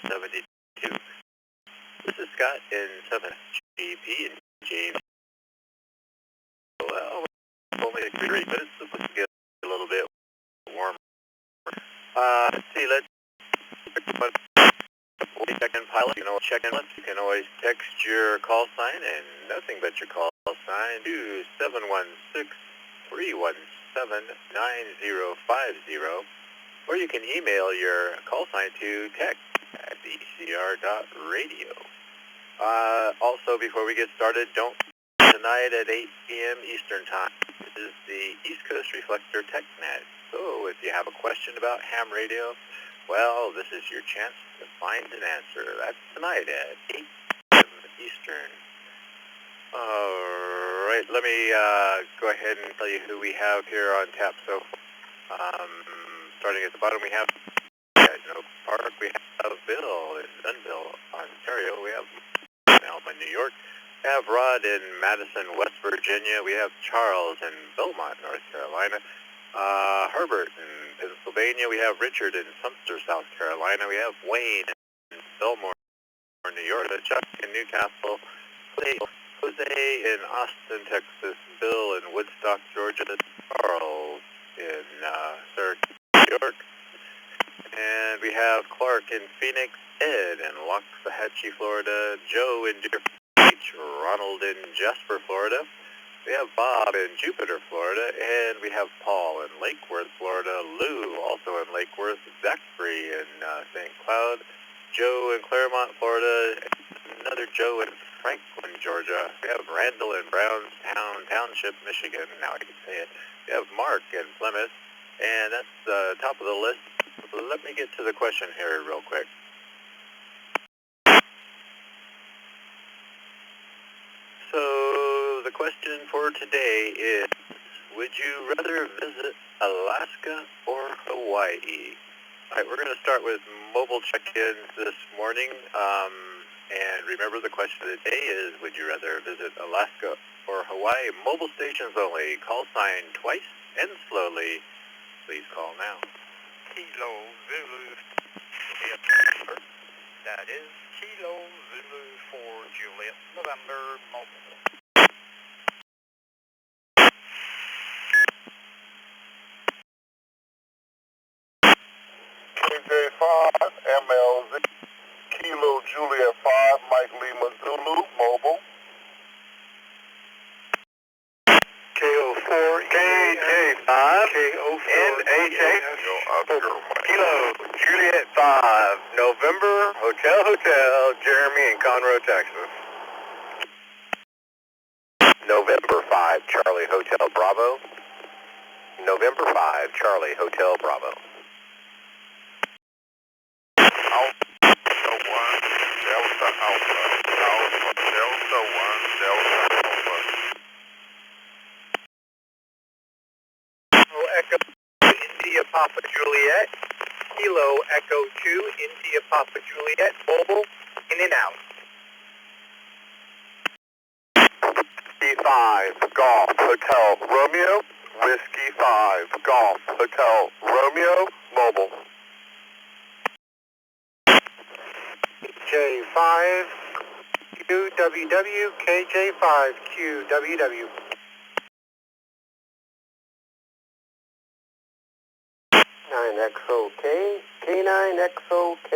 72. This is Scott in 7 GP and James. Well, only 3 minutes, so let's get a little bit warmer. Let's see, let's check in pilot. You can always check in. You can always text your call sign and nothing but your call sign to 716-317-9050, or you can email your call sign to tech@ecr.radio. Also, before we get started, don't tonight at 8 p.m. Eastern Time. This is the East Coast Reflector TechNet. So if you have a question about ham radio, well, this is your chance to find an answer. That's tonight at 8 p.m. Eastern. All right, let me go ahead and tell you who we have here on tap. So, starting at the bottom, we have Oak Park. We have Bill in Dunville, Ontario. We have Alma, New York. We have Rod in Madison, West Virginia. We have Charles in Belmont, North Carolina. Herbert in Pennsylvania. We have Richard in Sumter, South Carolina. We have Wayne in Belmore, New York. Chuck in Newcastle. Jose in Austin, Texas. Bill in Woodstock, Georgia. Charles in Syracuse, New York. And we have Clark in Phoenix. Ed in Waxahachie, Florida. Joe in Deer Beach. Ronald in Jasper, Florida. We have Bob in Jupiter, Florida, and we have Paul in Lake Worth, Florida, Lou also in Lake Worth, Zachary in St. Cloud, Joe in Claremont, Florida, another Joe in Franklin, Georgia. We have Randall in Brownstown Township, Michigan, now I can say it. We have Mark in Plymouth, and that's the top of the list. Let me get to the question here real quick. So, the question for today is, would you rather visit Alaska or Hawaii? All right, we're going to start with mobile check-ins this morning. And remember, the question of the day is, would you rather visit Alaska or Hawaii? Mobile stations only. Call sign twice and slowly. Please call now. Kilo Zulu. That is Kilo Zulu for Juliet, November, mobile. KJ5, MLZ, Kilo Juliet 5, Mike Lima Zulu, mobile. KO4, KJ5, NHH, Kilo Juliet 5, November, Hotel, Jeremy in Conroe, Texas. November 5, Charlie Hotel Bravo. November 5, Charlie Hotel Bravo. Delta 1, Delta Alpha, Delta 1, Delta Alpha. Echo India Papa Juliet, Kilo Echo 2, India Papa Juliet, mobile, in and out. Whiskey 5, Golf Hotel Romeo, Whiskey 5, Golf Hotel Romeo, mobile. J5, QWW, KJ5, QWW. 9XOK, K9XOK.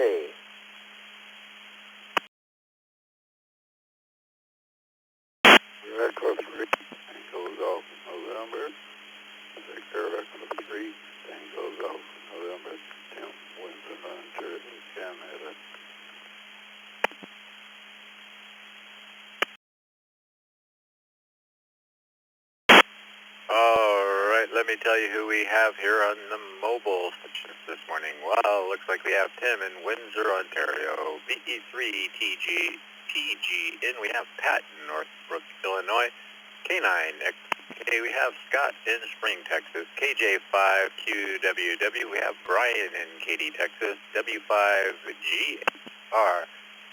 Echo 3, Tango Golf, November. Victor Echo 3, Tango Golf, November. Tim Winston, Ontario, Canada. All right, let me tell you who we have here on the mobile stations this morning. Well, looks like we have Tim in Windsor, Ontario, VE3TG, TGN. We have Pat in Northbrook, Illinois, K9XK. We have Scott in Spring, Texas, KJ5QWW. We have Brian in Katy, Texas, W5GR.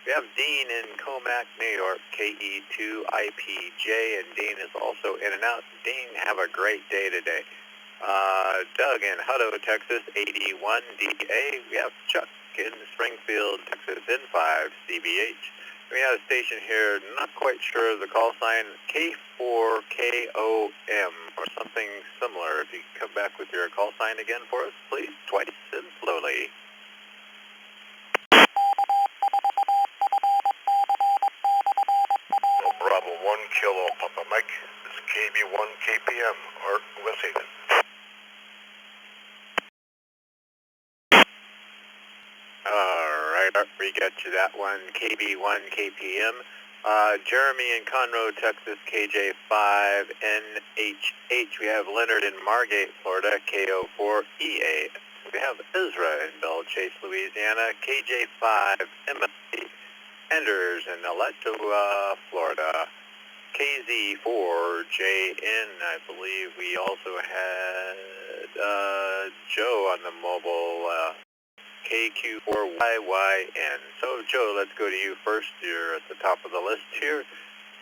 We have Dean in Comac, New York, KE2IPJ, and Dean is also in and out. Dean, have a great day today. Doug in Hutto, Texas, 81DA. We have Chuck in Springfield, Texas, N5, CBH. We have a station here, not quite sure of the call sign, K4KOM, or something similar. If you come back with your call sign again for us, please, twice and slowly. Bravo 1 Kilo Papa Mike. This is KB1 KPM, Art West Haven. Alright, Art, we got you that one, KB1 KPM. Jeremy in Conroe, Texas, KJ5NHH. We have Leonard in Margate, Florida, KO4EA. We have Ezra in Belle Chase, Louisiana, KJ5MLC. Anders in Aletta, Florida, KZ4JN. I believe we also had Joe on the mobile, KQ4YYN. So Joe, let's go to you first. You're at the top of the list here.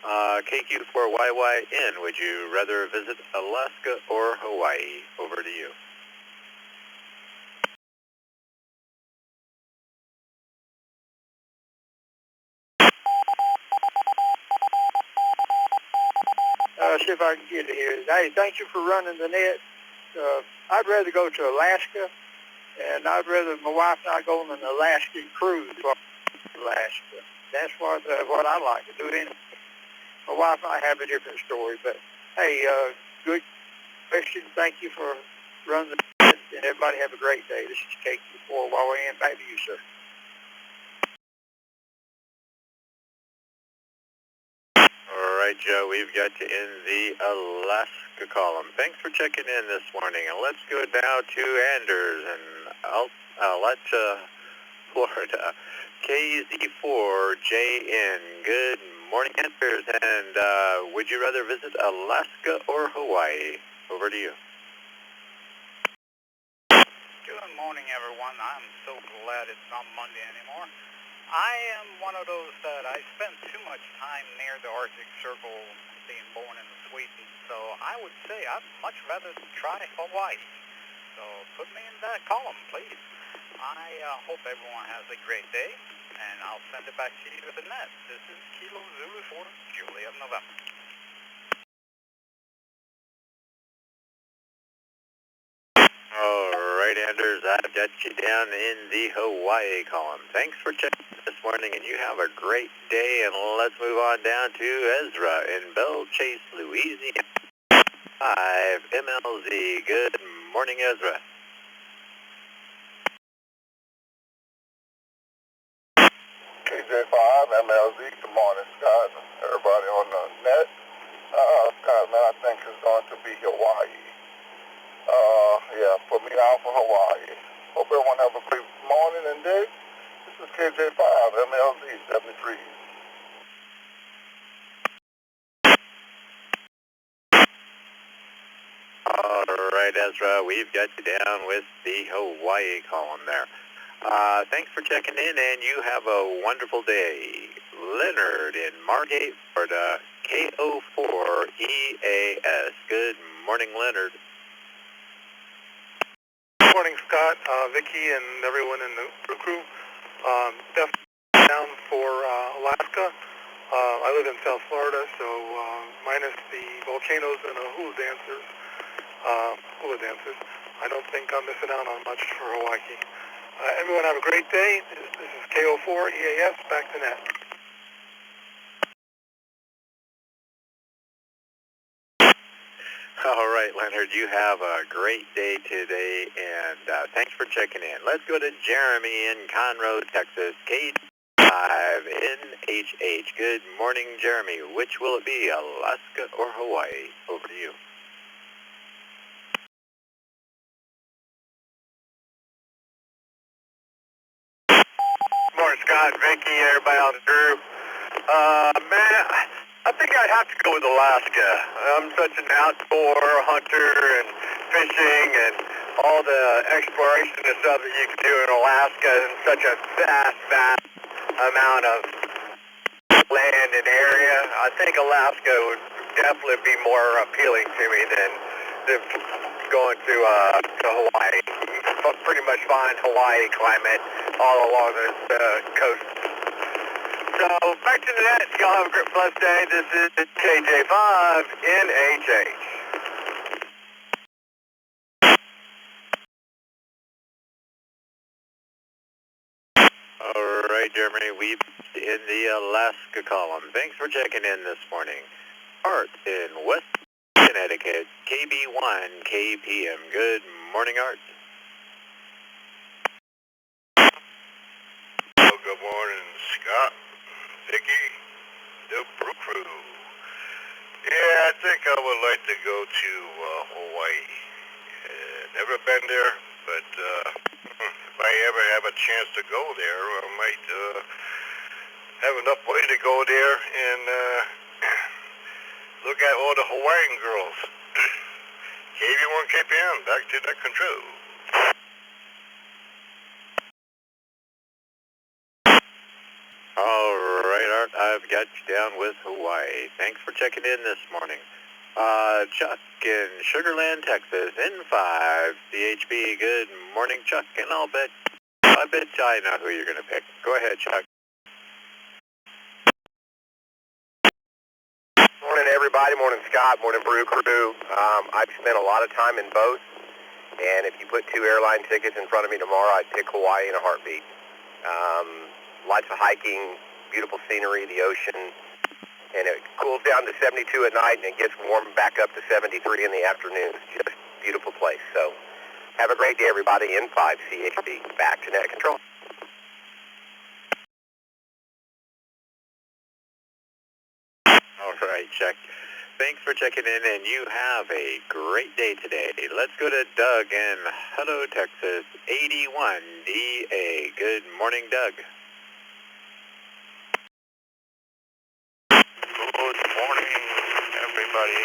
KQ4YYN, would you rather visit Alaska or Hawaii? Over to you. See if I can get it here. Hey, thank you for running the net. I'd rather go to Alaska, and I'd rather my wife and I go on an Alaskan cruise to Alaska. That's what I like to do. My wife and I have a different story, but hey, good question. Thank you for running the net, and everybody have a great day. This is KQ4YYN. Back to you, sir. Alright, Joe, we've got you in the Alaska column. Thanks for checking in this morning. And let's go now to Anders in Aletta, Florida. KZ4JN. Good morning, Anders. And would you rather visit Alaska or Hawaii? Over to you. Good morning, everyone. I'm so glad it's not Monday anymore. I am one of those that I spend too much time near the Arctic Circle, being born in Sweden, so I would say I'd much rather try Hawaii. So put me in that column, please. I hope everyone has a great day, and I'll send it back to you with the net. This is Kilo Zulu 4, Juliet, November. Alright, Anders, I've got you down in the Hawaii column. Thanks for checking this morning, and you have a great day. And let's move on down to Ezra in Belle Chase, Louisiana. 5MLZ. Good morning, Ezra. KJ5MLZ. Good morning, Scott. Everybody on the net. Scott, man, I think it's going to be Hawaii. Yeah, put me down for Hawaii. Hope everyone have a great morning and day. This is KJ5MLZ 73. Alright, Ezra, we've got you down with the Hawaii column there. Thanks for checking in, and you have a wonderful day. Leonard in Margate, Florida, KO4EAS. Good morning, Leonard. Good morning, Scott, Vicky, and everyone in the crew. Definitely down for Alaska. I live in South Florida, so minus the volcanoes and the hula dances, I don't think I'm missing out on much for Hawaii. Everyone have a great day. This is KO4EAS, back to net. All right, Leonard, you have a great day today, and thanks for checking in. Let's go to Jeremy in Conroe, Texas, K5NHH. Good morning, Jeremy. Which will it be, Alaska or Hawaii? Over to you. Good morning, Scott, Vicky, everybody on the group. Man, I think I'd have to go with Alaska. I'm such an outdoor hunter and fishing and all the exploration and stuff that you can do in Alaska in such a vast amount of land and area. I think Alaska would definitely be more appealing to me than going to Hawaii. Pretty much fine Hawaii climate all along this coast. So back to the net. Y'all have a great blessed day. This is KJ5NHH. All right, Germany, we've in the Alaska column. Thanks for checking in this morning. Art in West Connecticut, KB1 KPM. Good morning, Art. Well, good morning, Scott, Vicky, the Brew Crew. Yeah, I think I would like to go to Hawaii. Never been there, but if I ever have a chance to go there, I might have enough money to go there and look at all the Hawaiian girls. KV1 KPM, back to the control. All right, Art, I've got you down with Hawaii. Thanks for checking in this morning. Chuck in Sugarland, Texas, N5, CHB. Good morning, Chuck, and I bet I know who you're going to pick. Go ahead, Chuck. Morning, everybody. Morning, Scott. Morning, Brew Crew. I've spent a lot of time in both, and if you put 2 airline tickets in front of me tomorrow, I'd pick Hawaii in a heartbeat. Lots of hiking, beautiful scenery, the ocean, and it cools down to 72 at night, and it gets warm back up to 73 in the afternoon. It's just a beautiful place. So have a great day, everybody. N5 CHB, back to net control. All right, Chuck. Thanks for checking in, and you have a great day today. Let's go to Doug in Hutto, Texas, 81DA. Good morning, Doug. Good morning, everybody.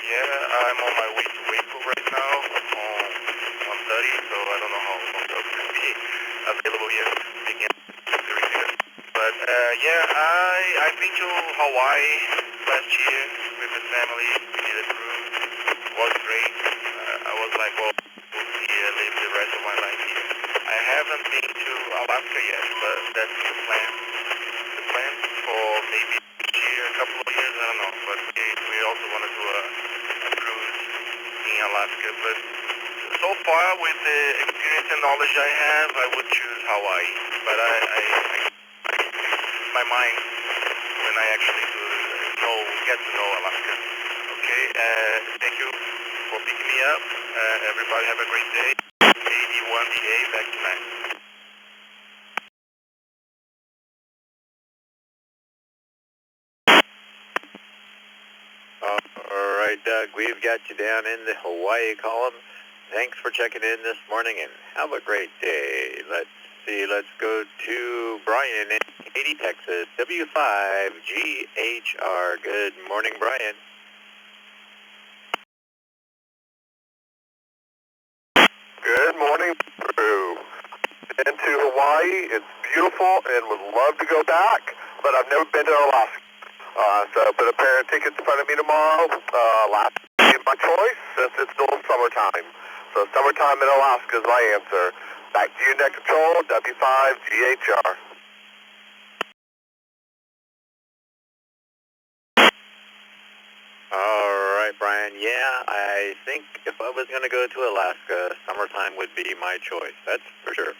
Yeah, I'm on my way to Waco right now on 1:30, so I don't know how long I'll be available yet to begin the review. But yeah, I've been to Hawaii last year with the family. We did a cruise. It was great. I was like, well, we'll see, live the rest of my life here. I haven't been to Alaska yet, but that's the plan. The plan for maybe a couple of years, I don't know, but we also want to do a cruise in Alaska. But so far, with the experience and knowledge I have, I would choose Hawaii. But I my mind when I actually get to know Alaska. Okay, thank you for picking me up. Everybody have a great day. 81DA, back tonight. All right, Doug, we've got you down in the Hawaii column. Thanks for checking in this morning, and have a great day. Let's go to Brian in Katy, Texas, W5GHR. Good morning, Brian. Good morning, Brew. Been to Hawaii. It's beautiful and would love to go back, but I've never been to Alaska. So put a pair of tickets in front of me tomorrow. Alaska is my choice since it's still summertime. So summertime in Alaska is my answer. Back to you, net control, W5GHR. All right, Brian. Yeah, I think if I was going to go to Alaska, summertime would be my choice. That's for sure.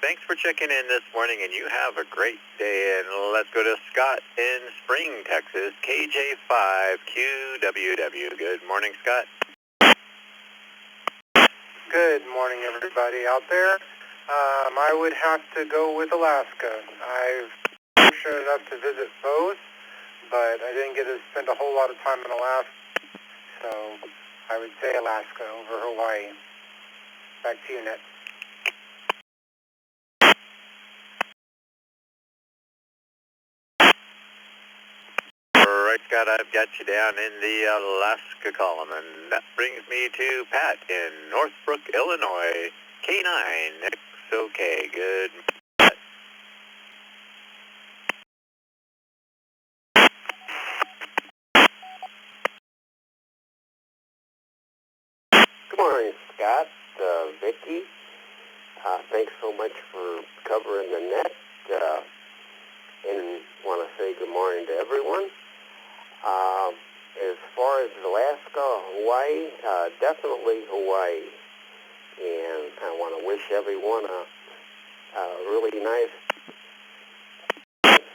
Thanks for checking in this morning, and you have a great day. And let's go to Scott in Spring, Texas, KJ5QWW. Good morning, Scott. Good morning, everybody out there. I would have to go with Alaska. I've been fortunate enough to visit both, but I didn't get to spend a whole lot of time in Alaska, so I would say Alaska over Hawaii. Back to you, Ned. All right, Scott, I've got you down in the Alaska column, and that brings me to Pat in Northbrook, Illinois, K9, XOK. Good. Pat. Good morning, Scott, Vicky. Thanks so much for covering the net. And want to say good morning to everyone. As far as Alaska, Hawaii, definitely Hawaii. And I want to wish everyone a really nice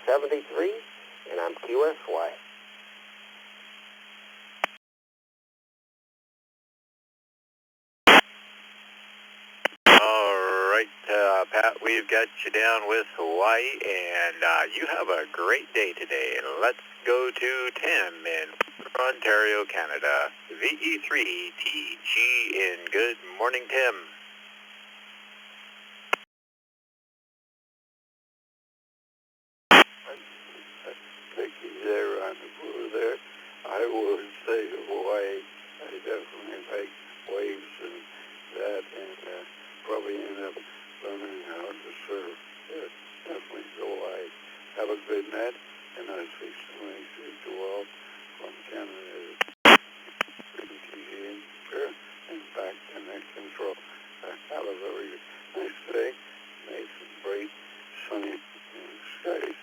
73, and I'm QSY. Alright, Pat, we've got you down with Hawaii, and you have a great day today. And let's go to Tim in Ontario, Canada. VE3TG in. Good morning, Tim. Vicky there on the Brew there. I would say Hawaii. I definitely make waves and that, and probably end up learning how to surf. Definitely Hawaii. Have a good night, and I speak to you all from Canada. And back to net control. Have a very nice day. Make some bright, sunny skies.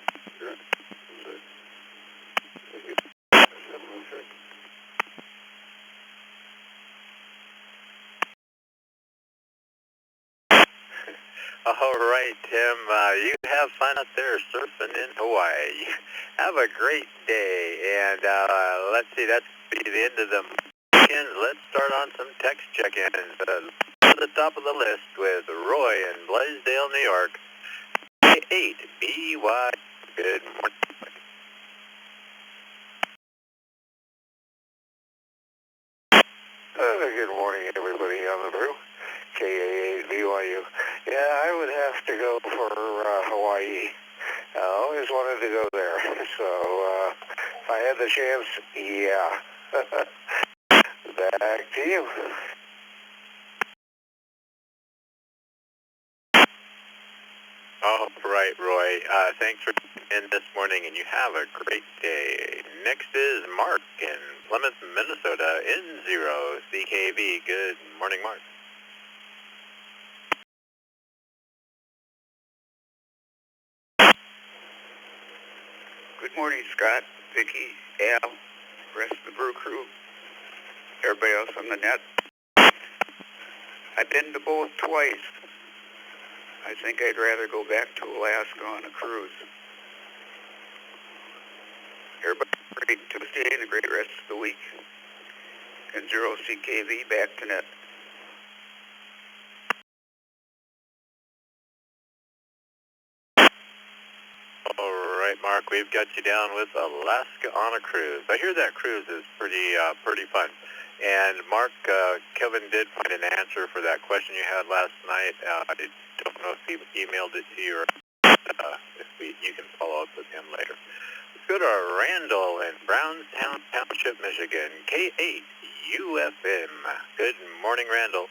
All right, Tim, you have fun out there surfing in Hawaii. Have a great day, and let's see, that's be the end of the weekend. Let's start on some text check-ins. To the top of the list with Roy in Blaisdell, New York. 8BY. Good morning. Good morning, everybody on the Brew. KA8BYU. Yeah, I would have to go for Hawaii. I always wanted to go there, so if I had the chance, yeah. Back to you. All right, Roy. Thanks for in this morning, and you have a great day. Next is Mark in Plymouth, Minnesota, N0 CKV. Good morning, Mark. Good morning, Scott, Vicky, Al, rest of the Brew crew, everybody else on the net. I've been to both twice. I think I'd rather go back to Alaska on a cruise. Everybody have a great Tuesday and a great rest of the week. And 0 CKV back to net. All right, Mark, we've got you down with Alaska on a cruise. I hear that cruise is pretty fun. And Mark, Kevin did find an answer for that question you had last night. I don't know if he emailed it to you or you can follow up with him later. Let's go to Randall in Brownstown Township, Michigan, K8UFM. Good morning, Randall.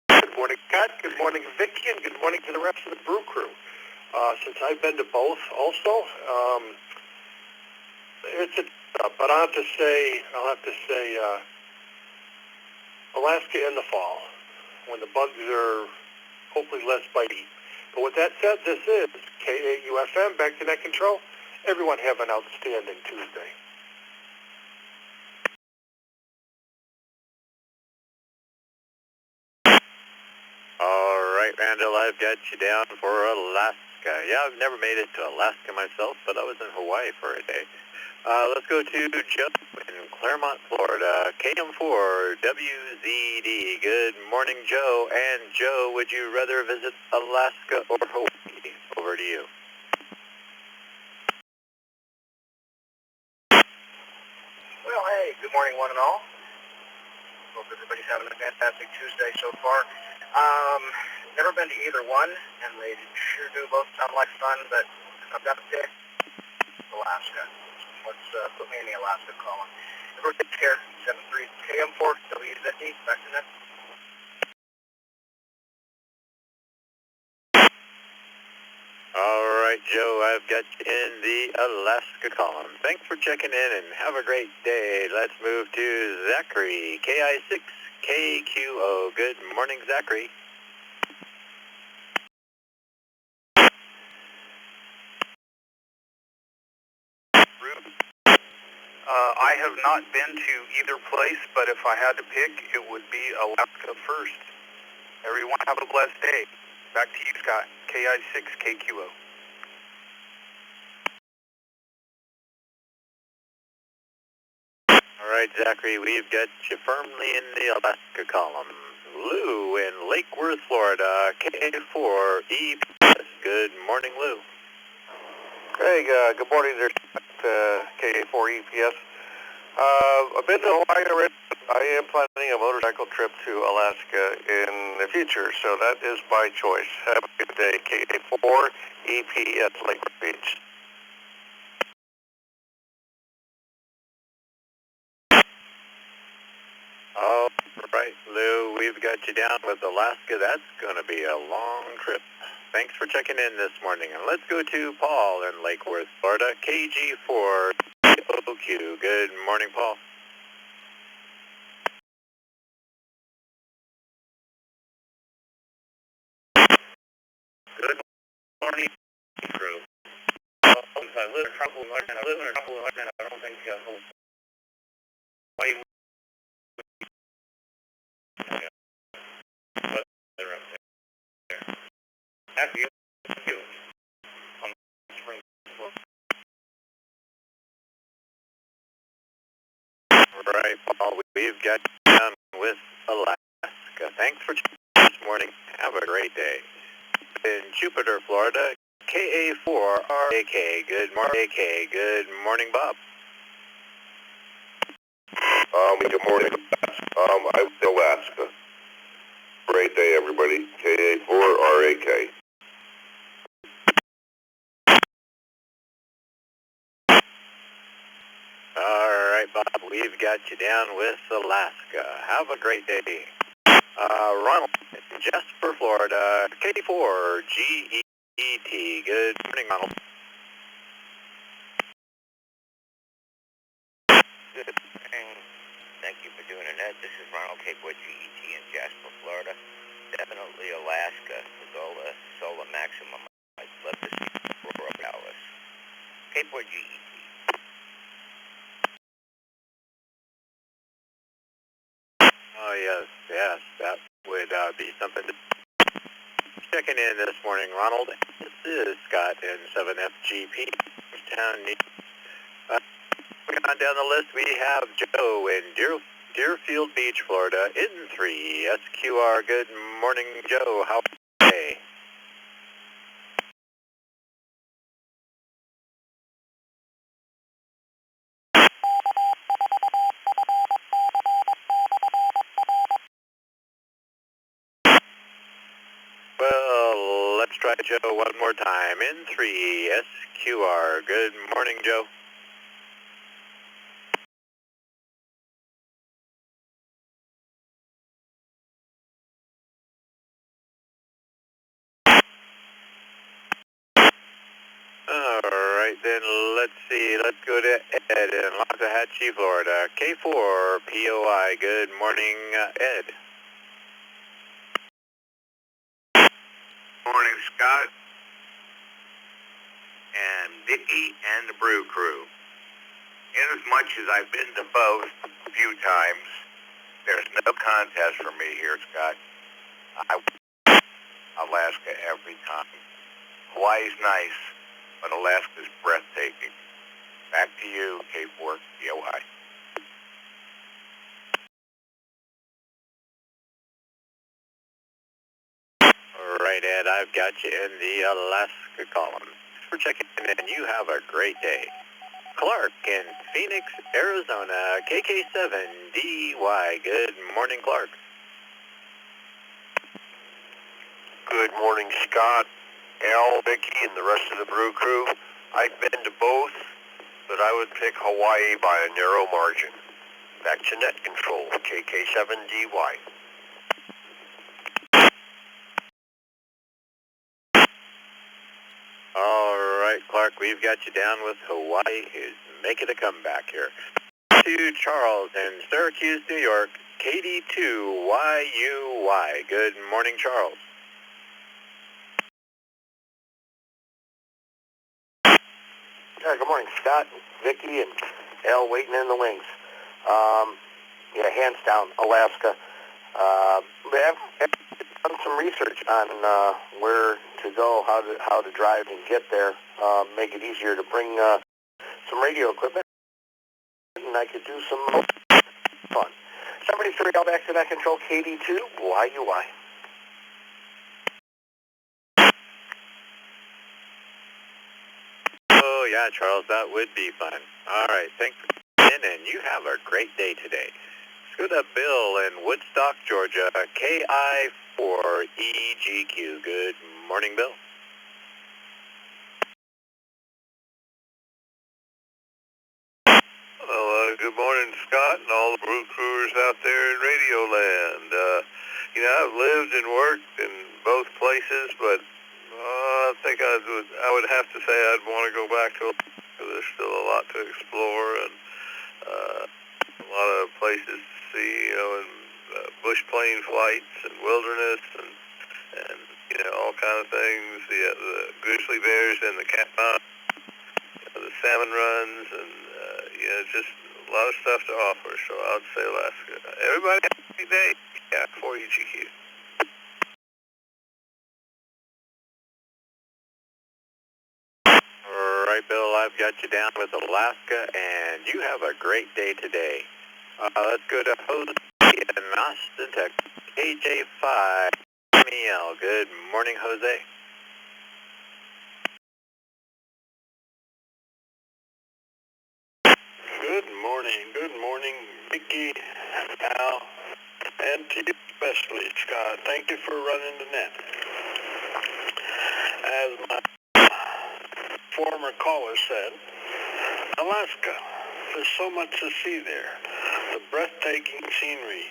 Good morning, Scott. Good morning, Vicky, and good morning to the rest of the Brew crew. Since I've been to both also, it's but I'll have to say Alaska in the fall, when the bugs are hopefully less bitey. But with that said, this is KAUFM, back to net control. Everyone have an outstanding Tuesday. All right, Randall, I've got you down for Alaska. Yeah, I've never made it to Alaska myself, but I was in Hawaii for a day. Let's go to Joe in Claremont, Florida, KM4WZD. Good morning, Joe. And Joe, would you rather visit Alaska or Hawaii? Over to you. Well, hey, good morning, one and all. Hope everybody's having a fantastic Tuesday so far. Never been to either one, and they sure do both sound like fun, but if I've got to pick, Alaska. Let's put me in the Alaska column. Everybody take care. 73 KM4 WZD. Back to net. All right, Joe, I've got you in the Alaska column. Thanks for checking in and have a great day. Let's move to Zachary, KI6KQO. Good morning, Zachary. I have not been to either place, but if I had to pick, it would be Alaska first. Everyone have a blessed day. Back to you, Scott. KI6KQO. All right, Zachary, we've got you firmly in the Alaska column. Lou in Lake Worth, Florida, K4EPS. Good morning, Lou. Hey, good morning there, KA4EPS. I've been to Hawaii already. I am planning a motorcycle trip to Alaska in the future, so that is my choice. Have a good day, KA4EPS, Lake Worth Beach. All right, Lou, we've got you down with Alaska. That's going to be a long trip. Thanks for checking in this morning. And let's go to Paul in Lake Worth, Florida, KG4OQ. Good morning, Paul. Good morning, crew. I live in tropical Northern. I don't think Hawaii weather up there. Actually, on spring. Right, Paul, we've got you down with Alaska. Thanks for checking in this morning. Have a great day. In Jupiter, Florida, KA4RAK. Good morning, Bob. Good morning. I'm in Alaska. Great day, everybody. KA4RAK. All right, Bob, we've got you down with Alaska. Have a great day. Ronald in Jasper, Florida, K4GET. Good morning, Ronald. Good morning. Thank you for doing that. This is Ronald K4GET in Jasper, Florida. Definitely Alaska with all the solar maximum. I'd love to see Aurora Borealis. K4GET. Oh, yes, that would be something to checking in this morning, Ronald. This is Scott in 7FGP. Moving on down the list, we have Joe in Deerfield Beach, Florida, in 3SQR. Good morning, Joe. How are you today? Well, let's try Joe one more time. In 3SQR. Good morning, Joe. Alright, then let's see. Let's go to Ed in Loxahatchee, Florida. K4POI. Good morning, Ed. Morning, Scott, and Vicky, and the Brew crew. Inasmuch as I've been to both a few times, there's no contest for me here, Scott. I Alaska every time. Hawaii's nice, but Alaska's breathtaking. Back to you, K4POI. Alright, Ed, I've got you in the Alaska column. Thanks for checking in, and you have a great day. Clark in Phoenix, Arizona, KK7DY. Good morning, Clark. Good morning, Scott, Al, Vicky, and the rest of the Brew crew. I've been to both, but I would pick Hawaii by a narrow margin. Back to net control, KK7DY. Alright, we've got you down with Hawaii, who's making a comeback here. To Charles in Syracuse, New York, KD2YUY. Good morning, Charles. Yeah, good morning, Scott, Vicky, and Al waiting in the wings. Yeah, hands down, Alaska. We have done some research on where to go, how to drive and get there, make it easier to bring some radio equipment, and I could do some fun. 73, all back to that control, KD2, YUY. Oh, yeah, Charles, that would be fun. All right, thanks for coming in, and you have a great day today. Let's go to Bill in Woodstock, Georgia, KI4EGQ. Good morning, Bill. Well, good morning, Scott, and all the Brew crewers out there in Radio Land. I've lived and worked in both places, but I think I would have to say I'd want to go back to Alaska. There's still a lot to explore and a lot of places to see, and bush plane flights and wilderness and all kind of things. The grizzly bears and the cat the salmon runs, and just a lot of stuff to offer. So I would say Alaska. Everybody have a great day. Yeah, for EGQ. All right, Bill, I've got you down with Alaska, and you have a great day today. Let's go to Jose in Austin, Texas, KJ5 MEL. Good morning, Jose. Good morning, Vicky, Al, and to you especially, Scott. Thank you for running the net. As my former caller said, Alaska, there's so much to see there. The breathtaking scenery,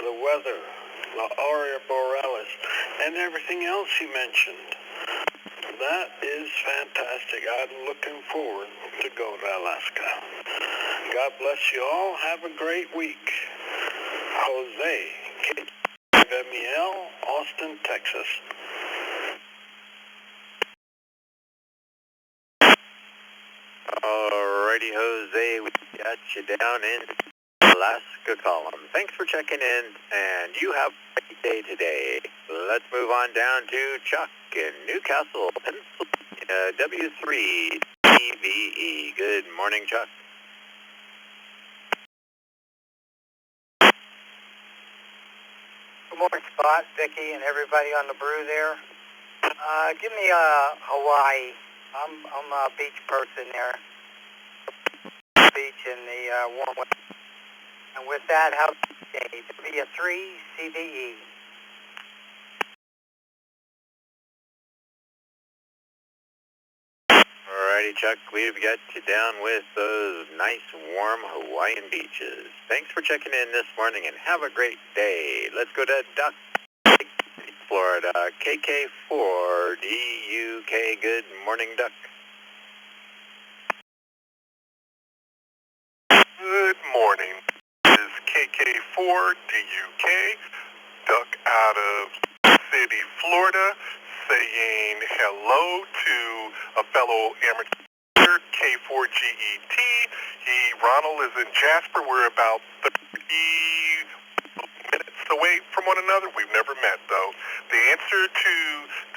the weather, the aurora borealis, and everything else you mentioned. That is fantastic. I'm looking forward to going to Alaska. God bless you all. Have a great week. Jose, KMEL, Austin, Texas. Alrighty, Jose, we got you down in Alaska column. Thanks for checking in, and you have a great day today. Let's move on down to Chuck in Newcastle, Pennsylvania, W3EVE. Good morning, Chuck. Good morning, Scott, Vicky, and everybody on the Brew there. Give me Hawaii. I'm a beach person there. Beach in the warm weather. And with that, how's the day? W3 CVE. Alrighty, Chuck, we've got you down with those nice, warm Hawaiian beaches. Thanks for checking in this morning, and have a great day. Let's go to Duck, Florida, KK4DUK. Good morning, Duck. Good morning. This is KK4DUK, Duck out of City, Florida, saying hello to a fellow amateur, K4GET. Ronald is in Jasper. We're about 30 minutes away from one another. We've never met, though. The answer to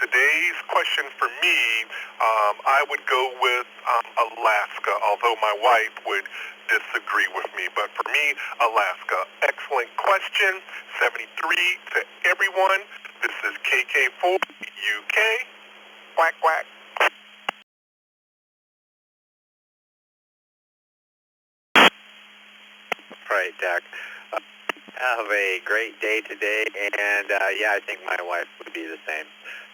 today's question for me, I would go with Alaska, although my wife would disagree with me. But for me, Alaska. Excellent question. 73 to everyone. This is KK4 UK. Quack, quack. Right, Doc. Have a great day today, and yeah, I think my wife would be the same.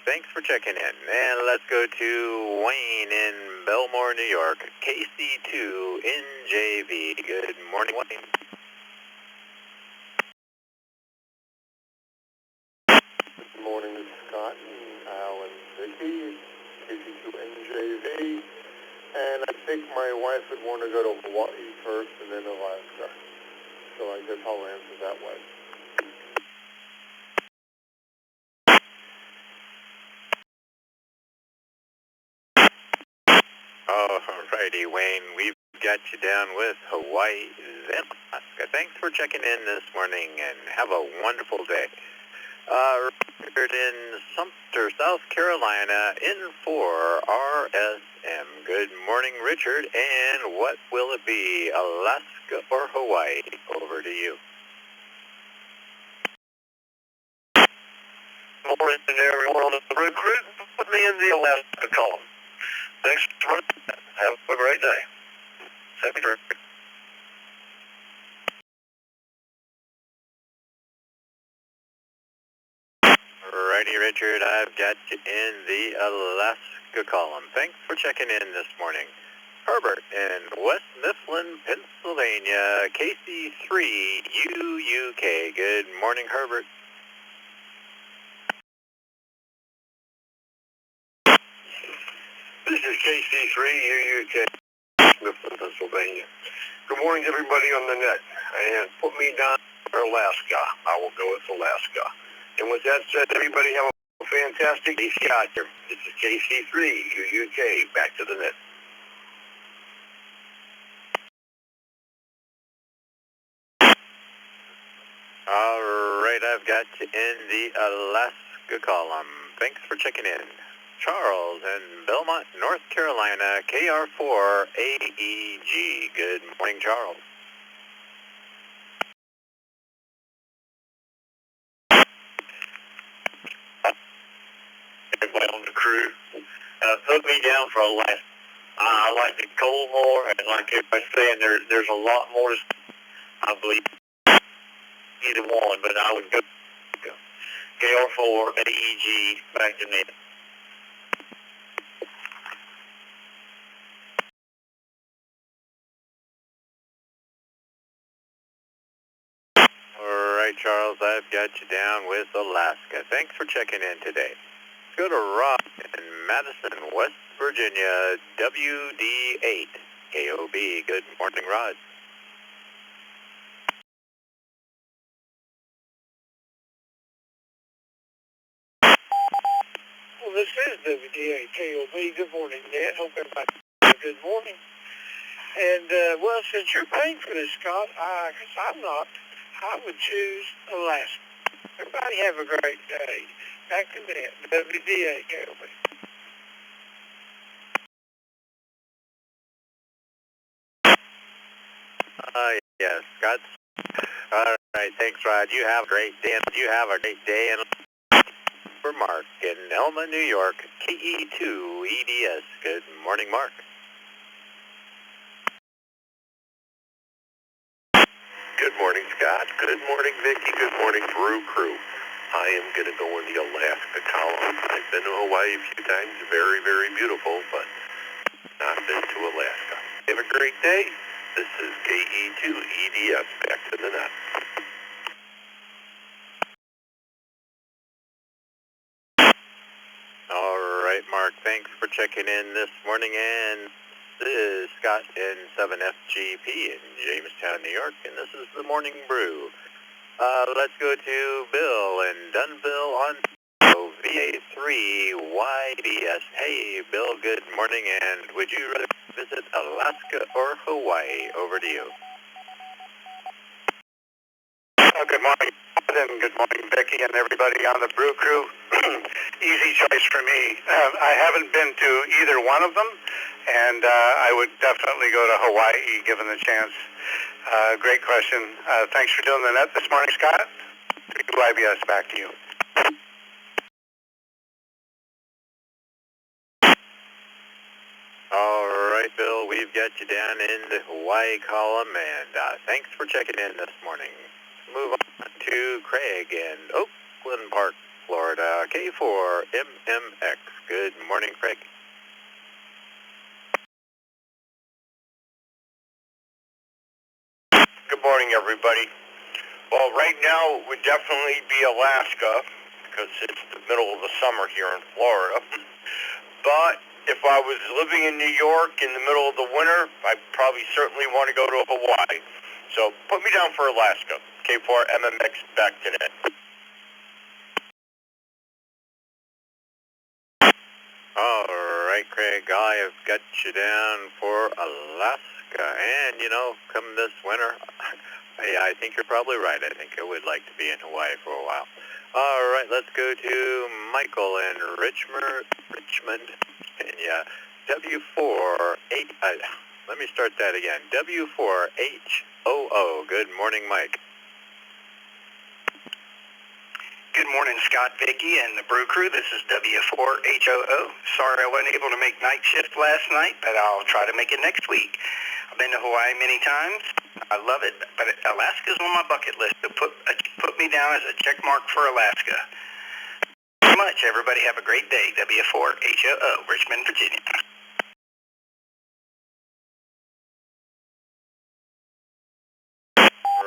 Thanks for checking in, and let's go to Wayne in Belmore, New York, KC2NJV. Good morning, Wayne. Good morning, Scott and Al and Vicky, KC2NJV. And I think my wife would want to go to Hawaii first and then Alaska. So I guess I'll answer that way. Alrighty, Wayne, we've got you down with Hawaii, then Alaska. Thanks for checking in this morning and have a wonderful day. Richard in Sumter, South Carolina, in for RSM. Good morning, Richard, and what will it be, Alaska or Hawaii? Over to you. Morning to everyone on the Brew Crew. Put me in the Alaska column. Thanks for running. Have a great day. Happy trip. Alrighty, Richard, I've got you in the Alaska column. Thanks for checking in this morning. Herbert in West Mifflin, Pennsylvania, KC3UUK. Good morning, Herbert. This is KC3UUK, Mifflin, Pennsylvania. Good morning to everybody on the net. And put me down for Alaska. I will go with Alaska. And with that said, everybody have a fantastic day out there. This is KC3UUK. Back to the net. Alright, I've got you in the Alaska column. Thanks for checking in. Charles in Belmont, North Carolina, KR4AEG. Good morning, Charles. Everybody on the crew, put me down for Alaska. I like the cold more, and like everybody's saying, there's a lot more, I believe, either one, but I would go KR4 AEG back to net. Alright, Charles, I've got you down with Alaska. Thanks for checking in today. Let's go to Rod in Madison, West Virginia, WD8 KOB. Good morning, Rod. Well, this is WD8 KOB. Good morning, Ned. Hope everybody has a good morning. And, well, since you're paying for this, Scott, because I'm not, I would choose Alaska. Everybody have a great day. Back to Ned, WD8 KOB. Yes, Scott. Alright, thanks, Rod. You have a great day. And for Mark in Elma, New York, KE2EDS. Good morning, Mark. Good morning, Scott. Good morning, Vicki. Good morning, Brew Crew. I am going to go in the Alaska column. I've been to Hawaii a few times. Very, very beautiful, but not been to Alaska. Have a great day. This is KE2EDS. Back to the net. All right, Mark, thanks for checking in this morning. And this is Scott in 7FGP in Jamestown, New York, and this is the Morning Brew. Let's go to Bill in Dunville, Ontario, VA3YBS. Hey, Bill, good morning, and would you rather visit Alaska or Hawaii? Over to you. Good morning, and good morning, Becky, and everybody on the Brew Crew. Easy choice for me. I haven't been to either one of them, and I would definitely go to Hawaii given the chance. Great question. Thanks for doing the net this morning, Scott. WIBS, back to you. All right, Bill, we've got you down in the Hawaii column, and thanks for checking in this morning. Move on to Craig in Oakland Park, Florida, K4MMX. Good morning, Craig. Good morning, everybody. Well, right now it would definitely be Alaska because it's the middle of the summer here in Florida. But if I was living in New York in the middle of the winter, I'd probably certainly want to go to Hawaii. So put me down for Alaska. K4 MMX back to net. All right, Craig, I have got you down for Alaska. And, you know, come this winter, I think you're probably right. I think I would like to be in Hawaii for a while. All right, let's go to Michael in Richmond. And yeah, W4H, let me start that again. W4HOO. Good morning, Mike. Good morning, Scott, Vicky, and the Brew Crew. This is W4HOO. Sorry I wasn't able to make night shift last night, but I'll try to make it next week. I've been to Hawaii many times. I love it, but Alaska's on my bucket list. So put me down as a check mark for Alaska. Thank you so much. Everybody have a great day. W4HOO, Richmond, Virginia.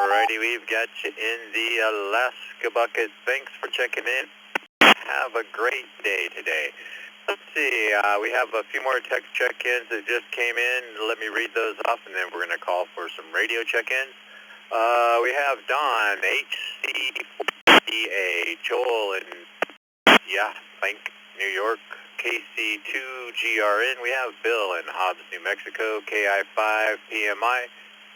Alrighty, we've got you in the Alaska bucket. Thanks for checking in. Have a great day today. Let's see, we have a few more text check-ins that just came in. Let me read those off, and then we're going to call for some radio check-ins. We have Don, HCA, Joel in, New York, KC2GRN. We have Bill in Hobbs, New Mexico, KI5PMI.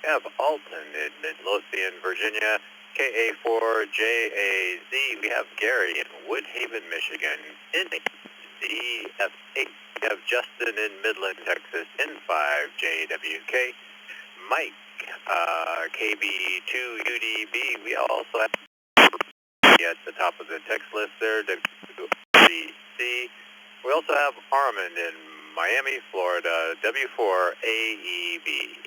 We have Alton in Midlothian, Virginia, KA4JAZ. We have Gary in Woodhaven, Michigan, NDF8. We have Justin in Midland, Texas, N5JWK. Mike, KB2UDB. We also have at the top of the text list there, WCC. We also have Armand in Miami, Florida, W4AEB.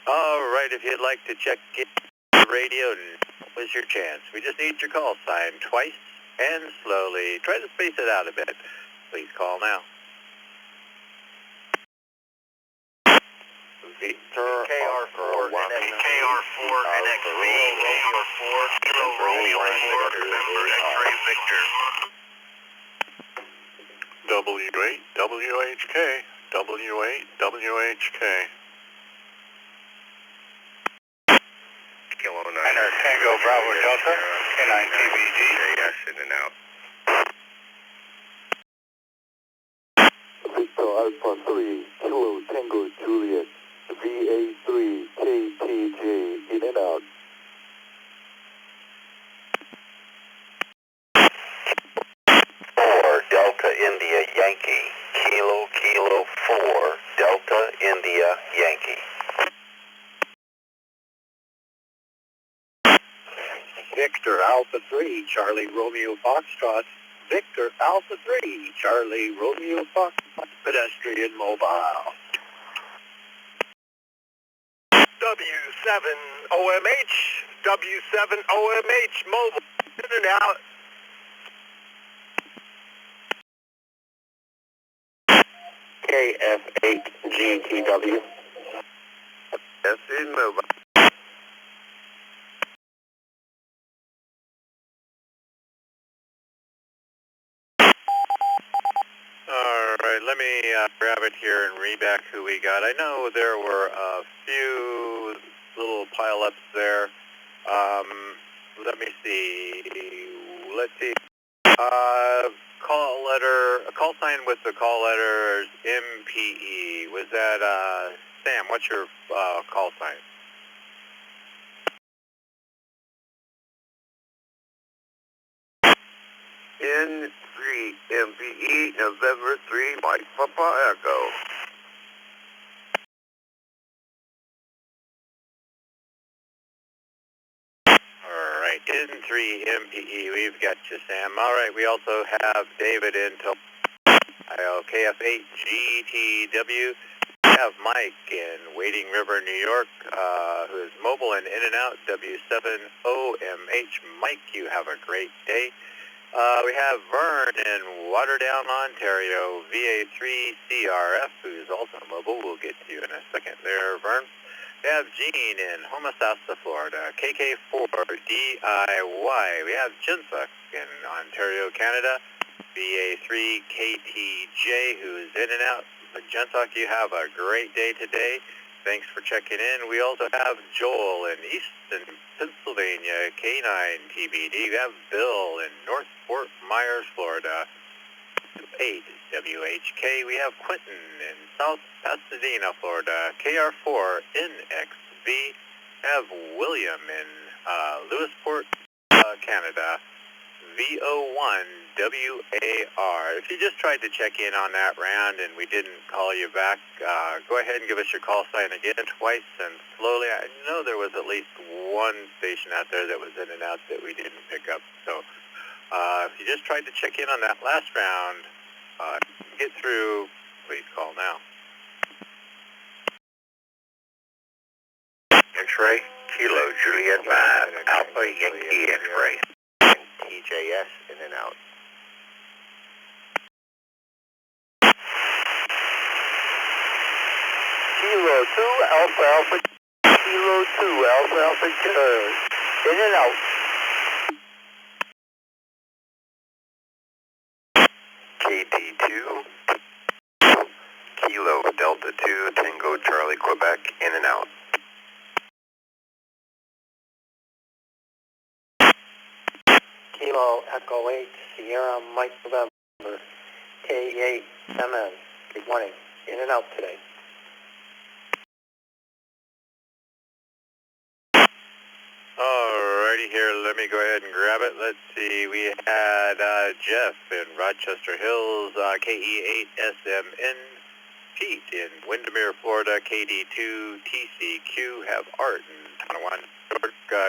All right, if you'd like to check in the radio, now is your chance. We just need your call sign twice and slowly. Try to space it out a bit. Please call now. Victor KR4 NXV, Kilo Romeo 4, November X-Ray Victor. W8 WHK, W8 WHK. Kilo 9. Enter Tango Bravo Delta, K9 TBG. Yes, in and out. Victor Alpha 3, Kilo Tango Juliet, VA3 KTJ, in and out. Delta India Yankee, Kilo 4, Delta India Yankee. Victor Alpha 3, Charlie Romeo Foxtrot. Victor Alpha 3, Charlie Romeo Foxtrot, pedestrian mobile. W7OMH, W7OMH mobile, in and out. KF8GTW. Yes, in mobile. All right, let me grab it here and read back who we got. I know there were a few little pile-ups there. Let me see. Let's see. Call sign with the call letters MPE. Was that Sam? What's your call sign? N3 MPE, November 3, Mike Papa Echo. All right, N3 MPE, we've got you, Sam. All right, we also have David in KF8 GTW. We have Mike in Wading River, New York, who is mobile and in and out, W7OMH. Mike, you have a great day. We have Vern in Waterdown, Ontario, VA3CRF, who's also mobile. We'll get to you in a second there, Vern. We have Gene in Homosassa, Florida, KK4DIY. We have Jinsuk in Ontario, Canada, VA3KTJ, who's in and out, Gensock, you have a great day today. Thanks for checking in. We also have Joel in Easton, Pennsylvania, K9 TBD. We have Bill in North Fort Myers, Florida, 8 WHK. We have Quentin in South Pasadena, Florida, KR4 NXV. We have William in Lewisport, Canada, VO1WAR. If you just tried to check in on that round and we didn't call you back, go ahead and give us your call sign again twice and slowly. I know there was at least one station out there that was in and out that we didn't pick up. So if you just tried to check in on that last round, get through, please call now. X-ray, Kilo, Juliet 5, Alpha Yankee X-ray. TJS in and out. Kilo 2, Alpha Alpha, Kilo 2, Alpha Alpha, in and out. KD2, Kilo Delta 2, Tango Charlie Quebec, in and out. Kilo Echo 8, Sierra Mike November, K8 MN. Good morning. In and out today. Alrighty here, let me go ahead and grab it. Let's see, we had Jeff in Rochester Hills, KE8SMN, Pete in Windermere, Florida, KD2 TCQ, have Art in Tonawanda,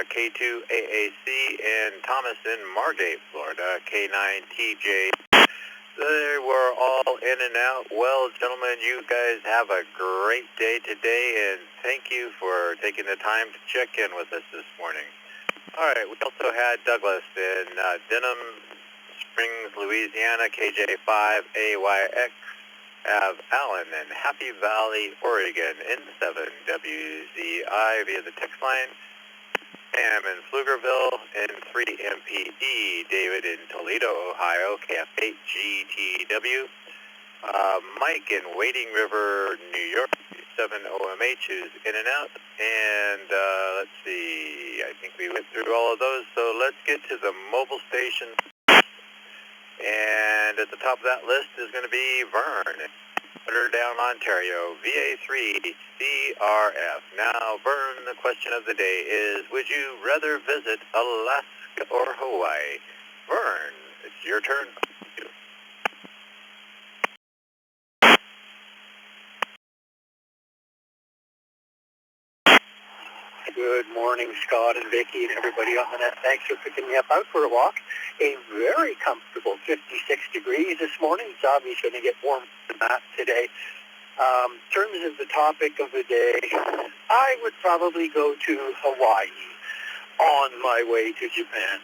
K2AAC, and Thomas in Margate, Florida, K9TJ. They were all in and out. Well, gentlemen, you guys have a great day today, and thank you for taking the time to check in with us this morning. All right, we also had Douglas in Denham Springs, Louisiana, KJ5AYX. Have Alan in Happy Valley, Oregon, N7WZI via the text line. Sam in Pflugerville, N3MPE, David in Toledo, Ohio, KF8GTW, Mike in Wading River, New York, 7OMH is in and out, and let's see, I think we went through all of those, so let's get to the mobile station, and at the top of that list is going to be Vern. Down, Ontario, VA3CRF. Now, Vern, the question of the day is, would you rather visit Alaska or Hawaii? Vern, it's your turn. Good morning, Scott and Vicki and everybody on the net. Thanks for picking me up out for a walk. A very comfortable 56 degrees this morning. It's obviously going to get warmer than that today. In terms of the topic of the day, I would probably go to Hawaii on my way to Japan.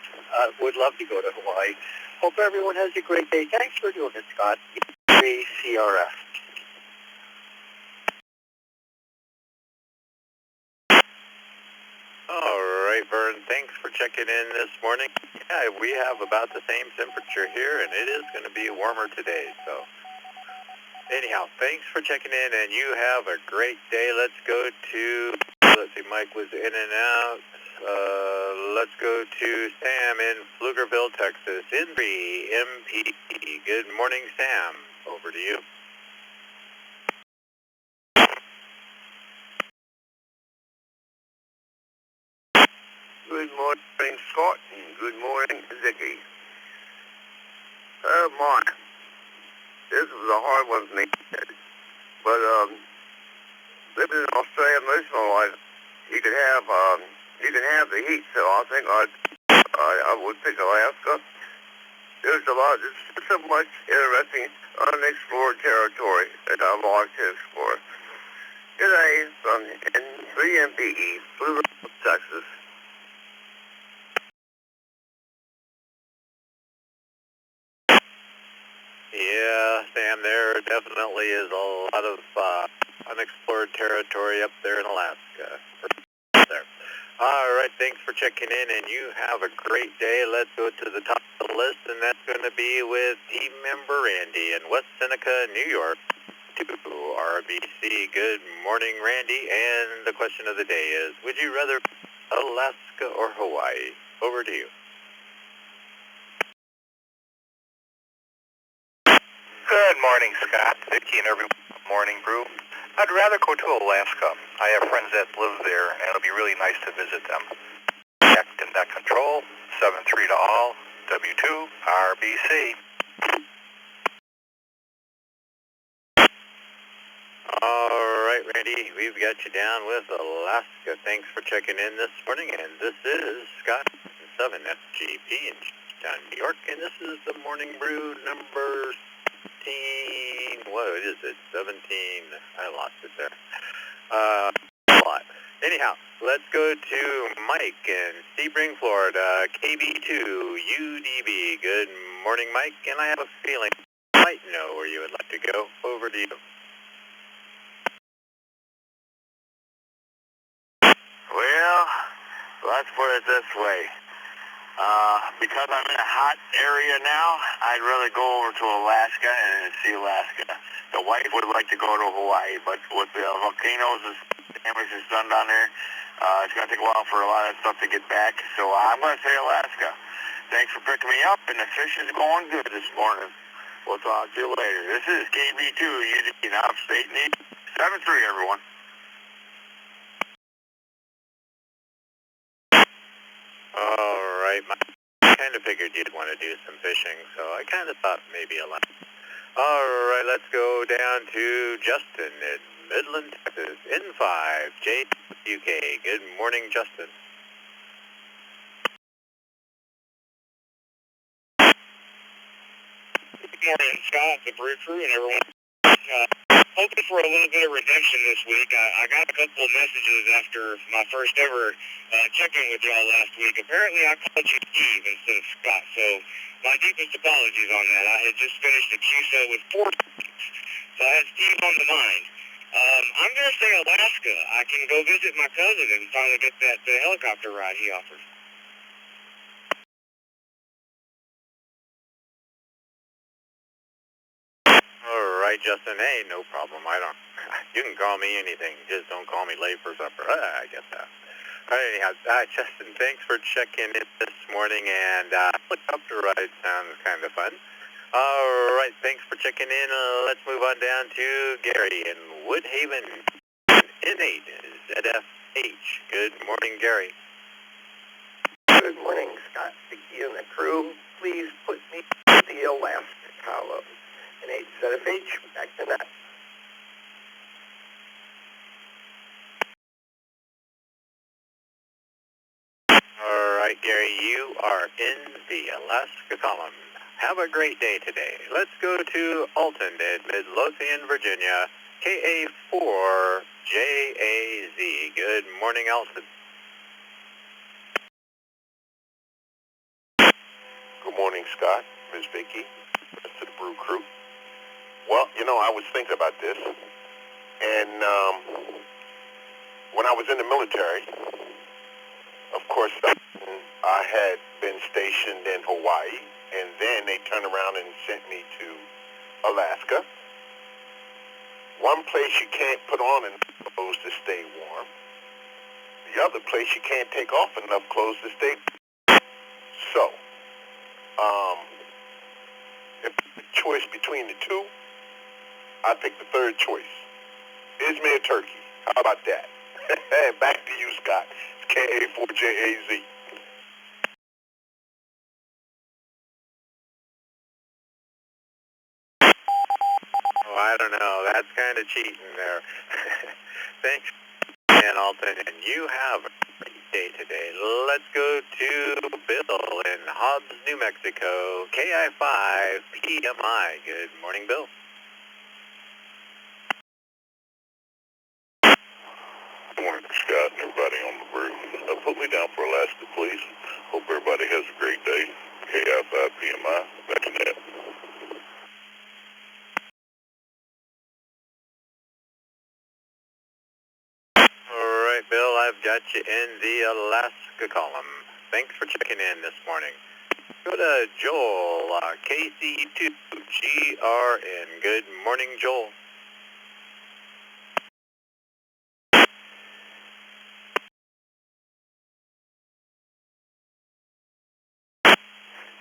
Would love to go to Hawaii. Hope everyone has a great day. Thanks for doing it, Scott. CRF. All right, Vern, thanks for checking in this morning. Yeah, we have about the same temperature here, and it is going to be warmer today, so anyhow, thanks for checking in, and you have a great day. Let's go to, let's see, Mike was in and out. Let's go to Sam in Pflugerville, Texas, N3MP. Good morning, Sam. Over to you. Good morning, Scott, and good morning, Ziggy. Oh, my. This was a hard one for me. But, living in Australia most of my life, you can have the heat, so I think I would pick Alaska. There's so much interesting, unexplored territory that I'd like to explore. Today, from N3MPE, Pflugerville, Texas. Yeah, Sam, there definitely is a lot of unexplored territory up there in Alaska. There. All right, thanks for checking in, and you have a great day. Let's go to the top of the list, and that's going to be with team member Andy in West Seneca, New York. to RBC. Good morning, Randy. And the question of the day is, would you rather Alaska or Hawaii? Over to you. Good morning, Scott, Vicky, and everyone. Morning, Brew. I'd rather go to Alaska. I have friends that live there, and it'll be really nice to visit them. Checked in that control, 7-3 to all, W2, RBC. All right, Randy, we've got you down with Alaska. Thanks for checking in this morning. And this is Scott 7 FGP in John, New York. And this is the Morning Brew number 17. What is it? 17. I lost it there. A lot. Anyhow, let's go to Mike in Sebring, Florida. KB2 UDB. Good morning, Mike. And I have a feeling you might know where you would like to go. Over to you. Well, let's put it this way. Because I'm in a hot area now, I'd rather go over to Alaska and see Alaska. The wife would like to go to Hawaii, but with the volcanoes and damage that's done down there, it's going to take a while for a lot of stuff to get back. So I'm going to say Alaska. Thanks for picking me up, and the fishing's going good this morning. We'll talk to you later. This is KB2, UD, Upstate New York. 7-3, everyone. All right, I kind of figured you'd want to do some fishing, so I kind of thought maybe a lot. All right, let's go down to Justin in Midland, Texas, N5, JUK. Good morning, Justin. Good morning, Scott, the Brew crew, and everyone. Hoping for a little bit of redemption this week. I got a couple of messages after my first ever check-in with y'all last week. Apparently, I called you Steve instead of Scott, so my deepest apologies on that. I had just finished a QSO with 4 weeks, so I had Steve on the mind. I'm going to say Alaska. I can go visit my cousin and finally get that helicopter ride he offered. All right, Justin. Hey, no problem. You can call me anything. Just don't call me late for supper. I guess that. All right, anyhow, Justin, thanks for checking in this morning. And helicopter ride sounds kind of fun. All right, thanks for checking in. Let's move on down to Gary in Woodhaven, N8 ZFH. Good morning, Gary. Good morning, Scott, Vicky, and the crew. Please put me in the Alaska column. An 8 ZFH, back to that. All right, Gary, you are in the Alaska column. Have a great day today. Let's go to Alton in Midlothian, Virginia, KA4JAZ. Good morning, Alton. Good morning, Scott, Ms. Vicky, rest of the Brew crew. Well, you know, I was thinking about this, and when I was in the military, of course, I had been stationed in Hawaii, and then they turned around and sent me to Alaska. One place you can't put on enough clothes to stay warm. The other place you can't take off enough clothes to stay warm. So, if the choice between the two, I pick the third choice. Izmir, Turkey. How about that? Back to you, Scott. It's KA4JAZ. Oh, I don't know. That's kind of cheating there. Thanks, Dan Alton, and you have a great day today. Let's go to Bill in Hobbs, New Mexico, KI5PMI. Good morning, Bill. Good morning, Scott, and everybody on the Brew. Put me down for Alaska, please. Hope everybody has a great day. KI5PMI, back in that. All right, Bill, I've got you in the Alaska column. Thanks for checking in this morning. Go to Joel, KC2GRN. Good morning, Joel.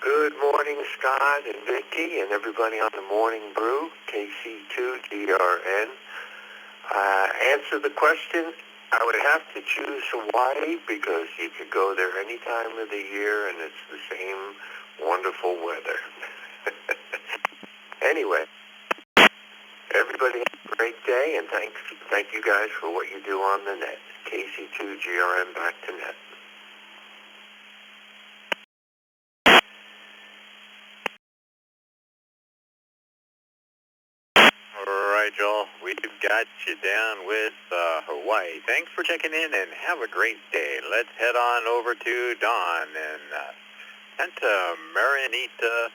Good morning, Scott and Vicky and everybody on the Morning Brew, KC2GRN. Answer the question, I would have to choose Hawaii because you could go there any time of the year and it's the same wonderful weather. Anyway, everybody have a great day and thank you guys for what you do on the net. KC2GRN back to net. Alright, Joel, we've got you down with Hawaii. Thanks for checking in and have a great day. Let's head on over to Dawn in Santa Marinita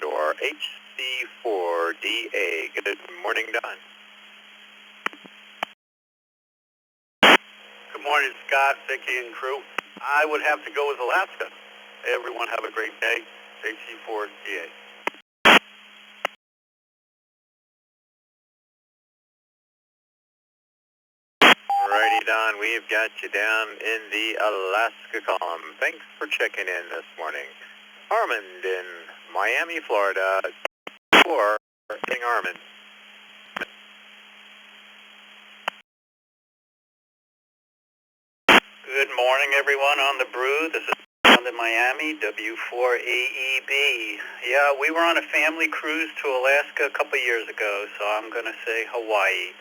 or HC4DA. Good morning, Dawn. Good morning, Scott, Vicky, and crew. I would have to go with Alaska. Everyone have a great day. HC4DA. Alrighty, Don, we've got you down in the Alaska column. Thanks for checking in this morning. Armand in Miami, Florida. For Armand. Good morning, everyone on the Brew. This is Armand in Miami, W4AEB. Yeah, we were on a family cruise to Alaska a couple years ago, so I'm going to say Hawaii.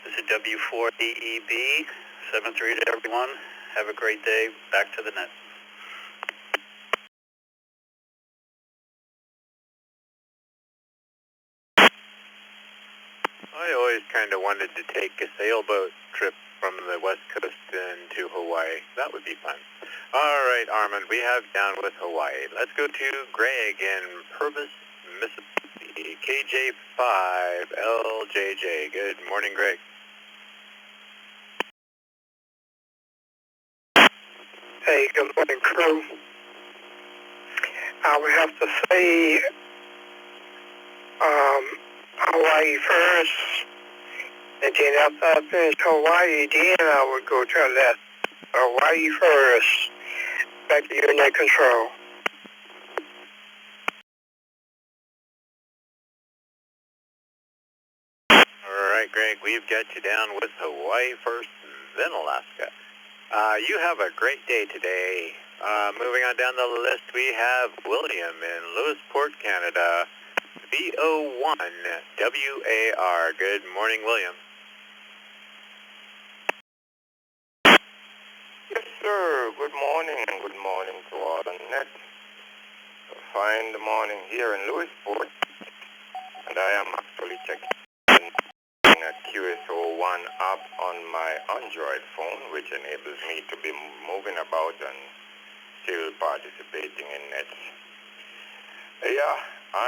This is W4AEB, 7-3 to everyone. Have a great day. Back to the net. I always kind of wanted to take a sailboat trip from the West Coast into Hawaii. That would be fun. All right, Armand, we have down with Hawaii. Let's go to Greg in Purvis, Mississippi, KJ5LJJ. Good morning, Greg. Hey, good morning, crew. I would have to say Hawaii first, and then after I finish Hawaii, then I would go to Alaska. Hawaii first. Back to your net control. All right, Greg, we've got you down with Hawaii first, then Alaska. You have a great day today. Moving on down the list, we have William in Lewisport, Canada, VO1WAR. Good morning, William. Yes, sir. Good morning, and good morning to all on net. A fine morning here in Lewisport, and I am actually checking a QSO1 app on my Android phone, which enables me to be moving about and still participating in nets. Yeah,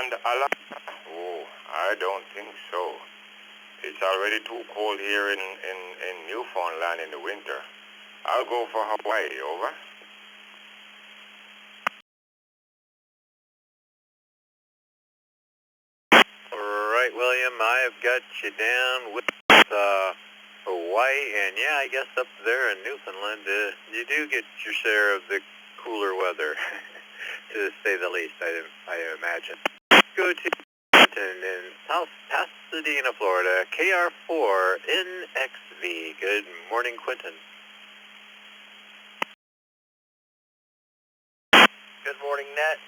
and Alaska, oh, I don't think so. It's already too cold here in Newfoundland in the winter. I'll go for Hawaii, over. All right, William, I've got you down with Hawaii, and yeah, I guess up there in Newfoundland, you do get your share of the cooler weather, to say the least, I imagine. Go to Quinton in South Pasadena, Florida, KR4NXV. Good morning, Quinton. Good morning, Net.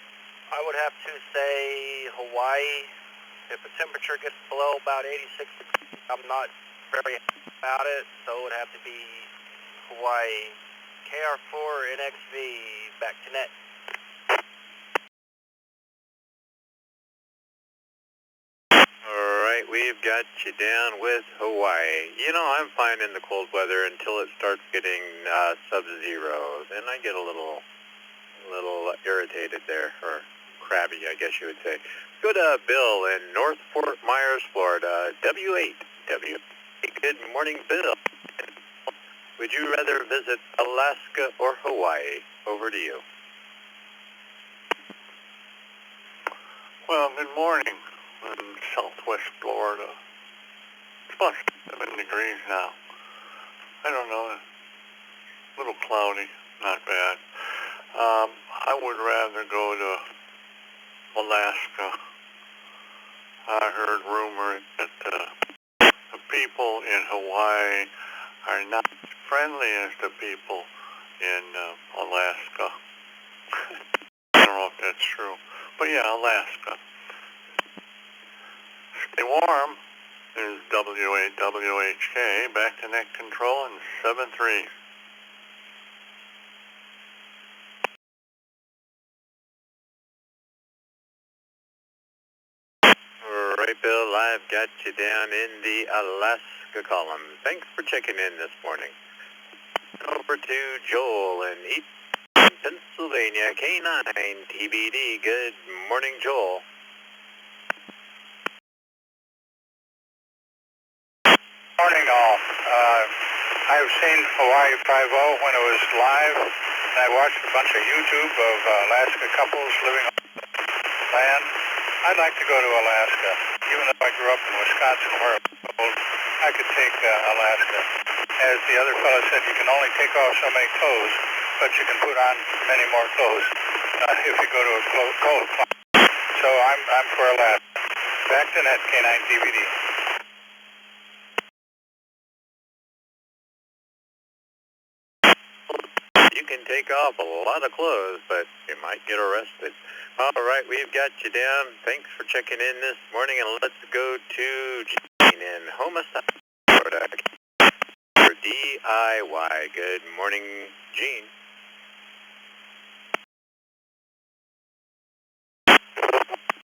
I would have to say Hawaii. If the temperature gets below about 86 degrees, I'm not very happy about it, so it would have to be Hawaii. KR4NXV, back to net. All right, we've got you down with Hawaii. You know, I'm fine in the cold weather until it starts getting sub-zero. Then I get a little irritated there, or crabby, I guess you would say. Go to Bill in North Fort Myers, Florida, W8W. Good morning, Bill. Would you rather visit Alaska or Hawaii? Over to you. Well, good morning. I'm in Southwest Florida. It's about 7 degrees now. I don't know, a little cloudy, not bad. I would rather go to Alaska. I heard rumors that the people in Hawaii are not as friendly as the people in Alaska. I don't know if that's true, but yeah, Alaska. Stay warm. This is WAWHK, back to net control in 7-3. Right, Bill, I've got you down in the Alaska column. Thanks for checking in this morning. Over to Joel in East Pennsylvania, K9 TBD. Good morning, Joel. Morning, all. I've seen Hawaii 5-0 when it was live, and I watched a bunch of YouTube of Alaska couples living on land. I'd like to go to Alaska, even though I grew up in Wisconsin where I was old. I could take Alaska. As the other fellow said, you can only take off so many clothes, but you can put on many more clothes if you go to a cold climate. So I'm for Alaska. Back to net, K9 DVD. You can take off a lot of clothes, but you might get arrested. All right, we've got you down. Thanks for checking in this morning, and let's go to Gene in Homicide, Florida. For DIY. Good morning, Gene.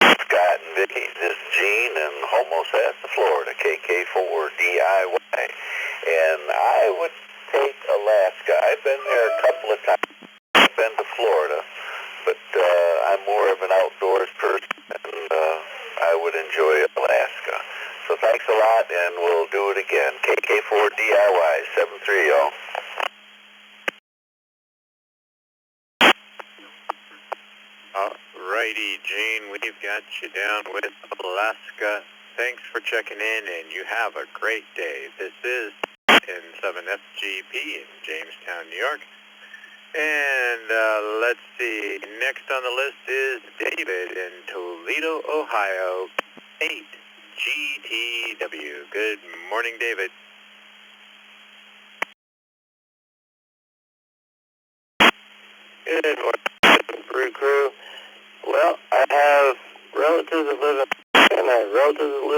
Scott and Vicky, this is Gene in Homicide, Florida, KK4 DIY. And I would take Alaska. I've been there a couple of times. I've been to Florida, but I'm more of an outdoors person, and I would enjoy Alaska. So thanks a lot, and we'll do it again. KK4 DIY, 7-3, y'all. Alrighty, Gene, we've got you down with Alaska. Thanks for checking in, and you have a great day. This is 107FGP in Jamestown, New York. And let's see, next on the list is David in Toledo, Ohio, 8GTW. Good morning, David. Good morning, Brew Crew. Well, I have relatives that live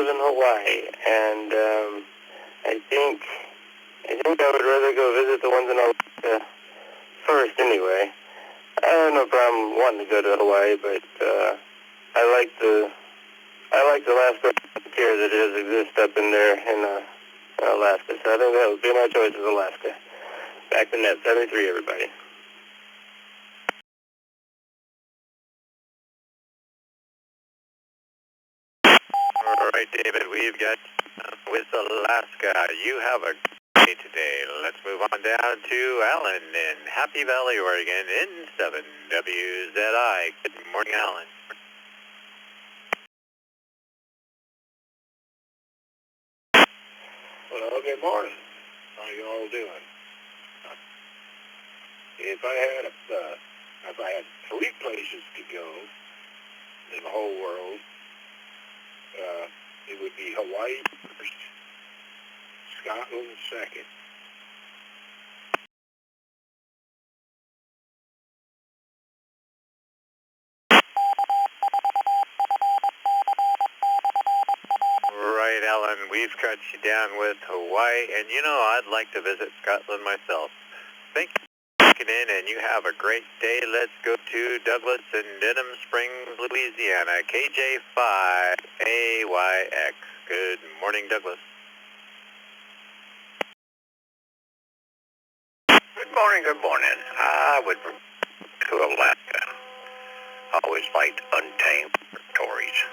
in Hawaii, and I think I would rather go visit the ones in Alaska first anyway. I have no problem wanting to go to Hawaii, but I like the Alaska care that does exist up in there in Alaska. So I think that would be my choice is Alaska. Back to net 73, everybody. All right, David, we've got with Alaska. You have a great day today. Let's move on down to Alan in Happy Valley, Oregon, in 7WZI. Good morning, Alan. Well, good morning. How you all doing? If I had 3 places to go in the whole world, it would be Hawaii first, Scotland second. Right, Alan, we've got you down with Hawaii, and you know, I'd like to visit Scotland myself. Thank you for checking in, and you have a great day. Let's go to Douglas in Denham Springs, Louisiana, KJ5AYX. Good morning, Douglas. Good morning, good morning. I would to Alaska. I always liked untamed stories.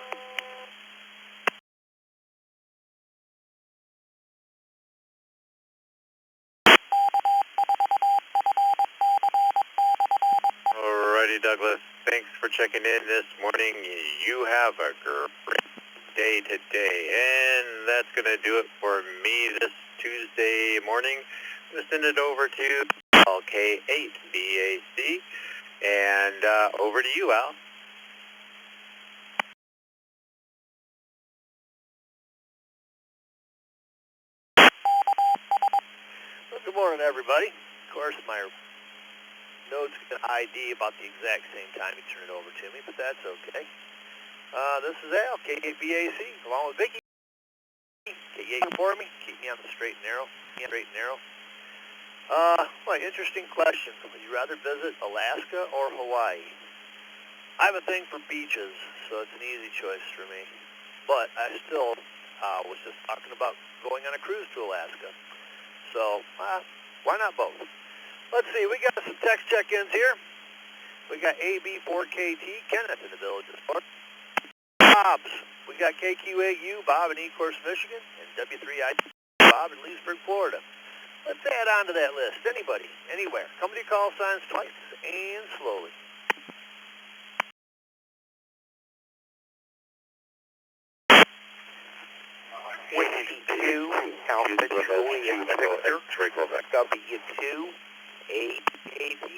Alrighty, Douglas. Thanks for checking in this morning. You have a great day today, and that's going to do it for me this Tuesday morning. I'm going to send it over to LK8BAC. And over to you, Al. Well, good morning, everybody. Of course, my notes got ID about the exact same time you turn it over to me, but that's okay. This is Al, KBAC, along with Vicky. K8 for me, keep me on the straight and narrow. Well, interesting question. Would you rather visit Alaska or Hawaii? I have a thing for beaches, so it's an easy choice for me. But I still was just talking about going on a cruise to Alaska. So, why not both? Let's see, we got some text check-ins here. We got AB4KT, Kenneth in the Village of Spark. Bob's, we got KQAU, Bob in Ecorse, Michigan, and W3I, Bob in Leesburg, Florida. Let's add on to that list. Anybody, anywhere. Company call signs twice and slowly. Whiskey 2, Alpha Juliet Victor, W2, AAD.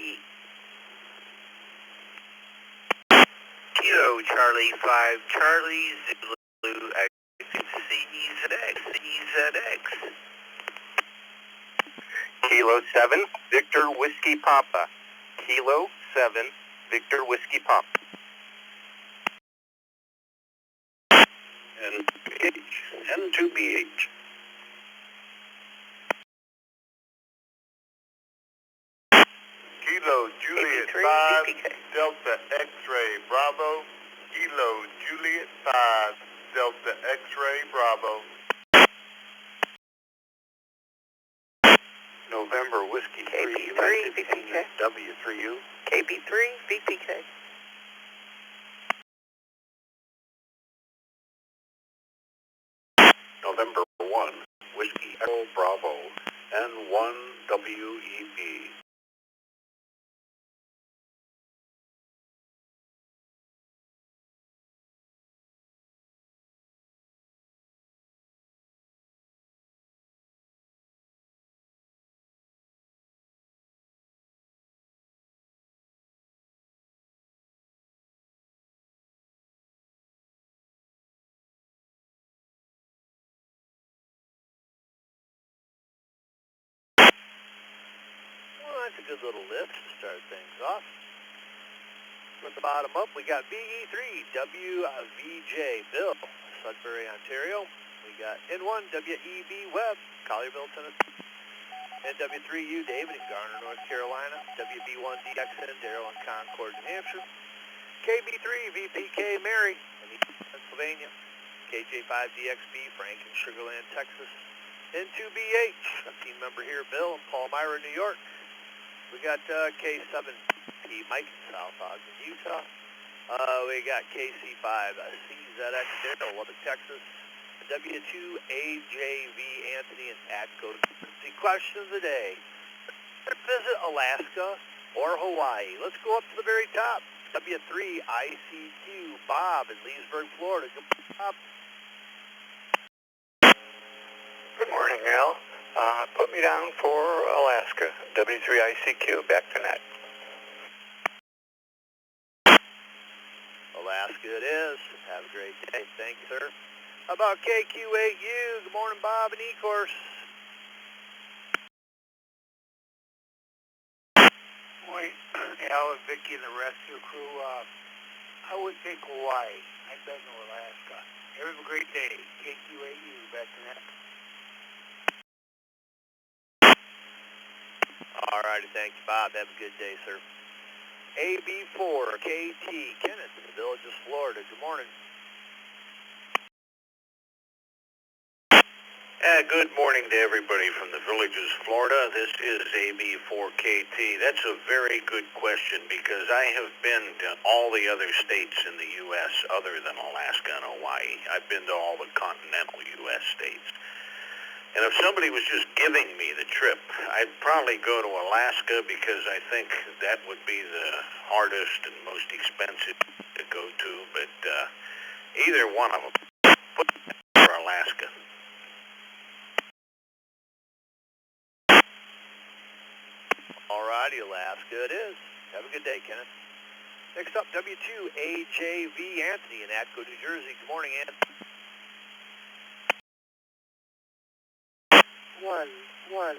Kilo Charlie 5, Charlie Zulu, CZX. Kilo 7, Victor Whiskey Papa. Kilo 7, Victor Whiskey Papa. N2BH. Kilo Juliet 5, Delta X-Ray Bravo. Kilo Juliet 5, Delta X-Ray Bravo. November Whiskey 3, KB3 VPK. W3U. KB3 VPK. November 1, Whiskey Echo Bravo, N1 WEB. Well, that's a good little list to start things off. From the bottom up, we got BE3, WVJ, Bill, Sudbury, Ontario. We got N1, WEB, Webb, Collierville, Tennessee. NW3U, David in Garner, North Carolina. WB1, DXN, Darrell in Concord, New Hampshire. KB3, VPK, Mary in East Pennsylvania. KJ5DXB, Frank in Sugar Land, Texas. N2BH, a team member here, Bill in Palmyra, New York. We got K7P, Mike in South Ogden, Utah. We got KC5, CZX, Darrell, Lubbock, Texas. W2AJV, Anthony in Atco. The question of the day, visit Alaska or Hawaii? Let's go up to the very top. W3ICQ, Bob in Leesburg, Florida. Good morning, Bob. Good morning, Al. Put me down for Alaska. W3ICQ, back to net. Alaska it is. Have a great day. Thank you, sir. How about KQ8U? Good morning, Bob and Ecorse. Morning, Al and Vicky and the rescue crew. I would take Hawaii. I've been to Alaska. Have a great day. KQ8U, back to net. All righty, thank you, Bob. Have a good day, sir. AB4KT, Kenneth in the Villages, Florida. Good morning. Good morning to everybody from the Villages, Florida. This is AB4KT. That's a very good question because I have been to all the other states in the U.S. other than Alaska and Hawaii. I've been to all the continental U.S. states. And if somebody was just giving me the trip, I'd probably go to Alaska because I think that would be the hardest and most expensive to go to. But either one of them, put for Alaska. All righty, Alaska it is. Have a good day, Kenneth. Next up, W2AJV Anthony in Atco, New Jersey. Good morning, Anthony. 117.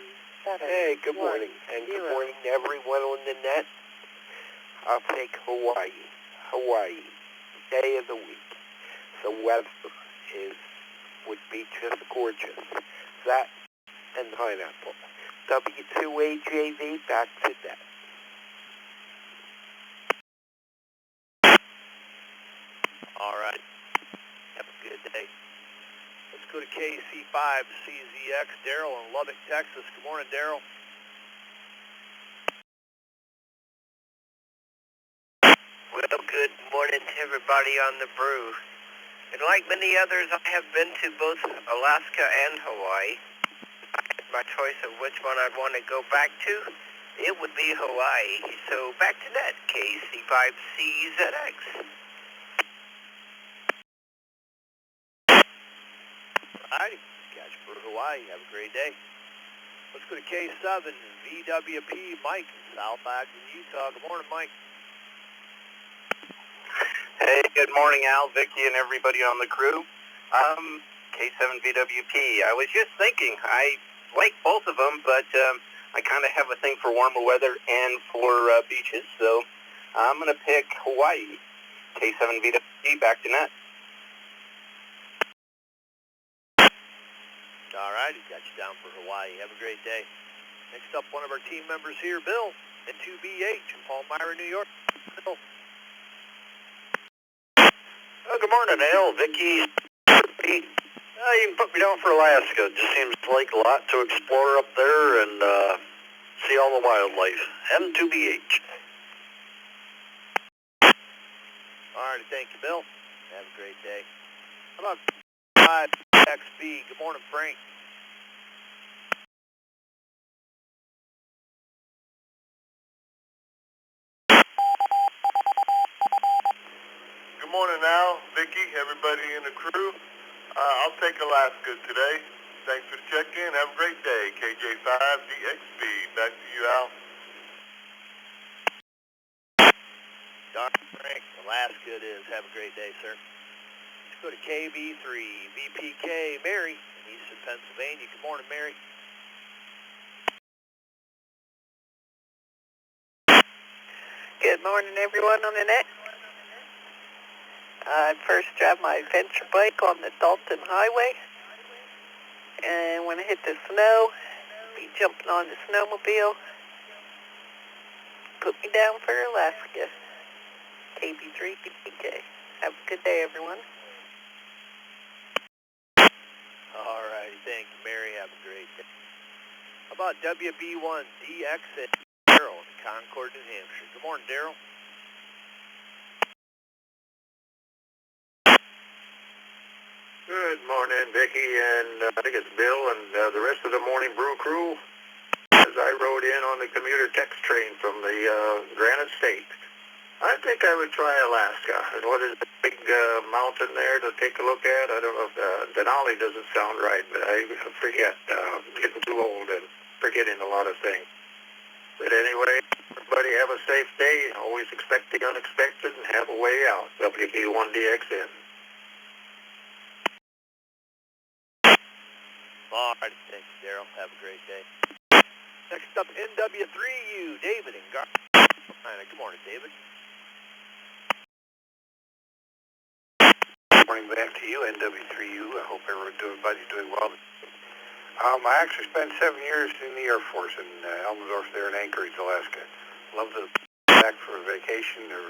Hey, good morning. And good morning to everyone on the net. I'll take Hawaii. Hawaii, day of the week. The weather would be just gorgeous. That and pineapple. W2AJV, back to that. All right. Have a good day. Let's go to KC5CZX, Daryl in Lubbock, Texas. Good morning, Daryl. Well, good morning to everybody on the Brew. And like many others, I have been to both Alaska and Hawaii. My choice of which one I'd want to go back to, it would be Hawaii. So back to that, KC5CZX. Alrighty, catch for Hawaii. Have a great day. Let's go to K7 VWP Mike in South Ogden, Utah. Good morning, Mike. Hey, good morning, Al, Vicky, and everybody on the crew. K7VWP. I was just thinking, I like both of them, but I kind of have a thing for warmer weather and for beaches, so I'm going to pick Hawaii. K7VWP, back to net. All right, got you down for Hawaii. Have a great day. Next up, one of our team members here, Bill, at 2BH in Palmyra, New York. Bill. Good morning, Al, Vicky, Pete. You can put me down for Alaska. It just seems like a lot to explore up there and see all the wildlife. Heading to BH. All right, thank you, Bill. Have a great day. How about 5XB? Good morning, Frank. Good morning, Al, Vicky, everybody in the crew. I'll take Alaska today. Thanks for the check-in. Have a great day. KJ5DXB. Back to you, Al. Dr. Frank, Alaska it is. Have a great day, sir. Let's go to KB3 VPK Mary in Eastern Pennsylvania. Good morning, Mary. Good morning, everyone on the net. I first drive my adventure bike on the Dalton Highway, and when I hit the snow, be jumping on the snowmobile. Put me down for Alaska. KB3 BPK. Have a good day, everyone. All right, thank you, Mary. Have a great day. How about WB1DX at Daryl in Concord, New Hampshire? Good morning, Daryl. Good morning, Vicky, and I think it's Bill and the rest of the morning Brew crew. As I rode in on the commuter text train from the Granite State, I think I would try Alaska. And what is the big mountain there to take a look at? I don't know if Denali doesn't sound right, but I forget. I'm getting too old and forgetting a lot of things. But anyway, everybody have a safe day. Always expect the unexpected and have a way out. WB1DXN. All right, thanks, Daryl. Have a great day. Next up, NW3U, David in Garland. Good morning, David. Good morning back to you, NW3U. I hope everybody's doing well. I actually spent 7 years in the Air Force in Elmendorf there in Anchorage, Alaska. Loved to go back for a vacation when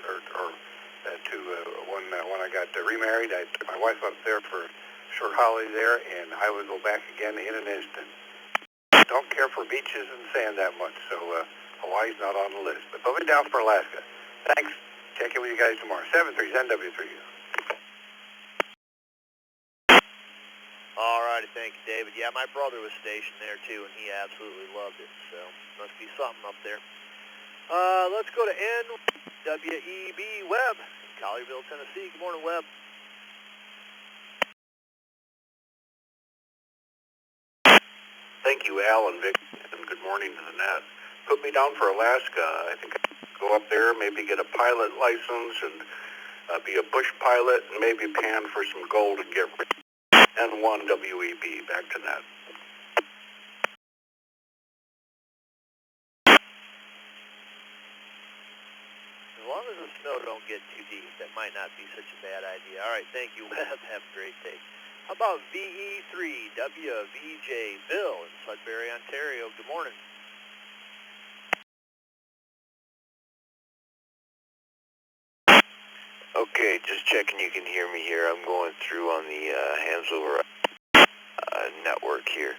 I got remarried. I took my wife up there for short holiday there, and I would go back again in an instant. Don't care for beaches and sand that much, so Hawaii's not on the list. But put me down for Alaska. Thanks. Check in with you guys tomorrow. 73's NW3U. All righty, thank you, David. Yeah, my brother was stationed there, too, and he absolutely loved it, so must be something up there. Let's go to NWEB Webb, Collierville, Tennessee. Good morning, Webb. Thank you, Al and Vic, and good morning to the net. Put me down for Alaska. I think Go up there, maybe get a pilot license and be a bush pilot, and maybe pan for some gold and get N1 WEB. Back to that. As long as the snow don't get too deep, that might not be such a bad idea. All right, thank you, Webb. Have a great day. How about VE3WVJ Bill in Sudbury, Ontario? Good morning. Okay, just checking you can hear me here. I'm going through on the Hansover network here.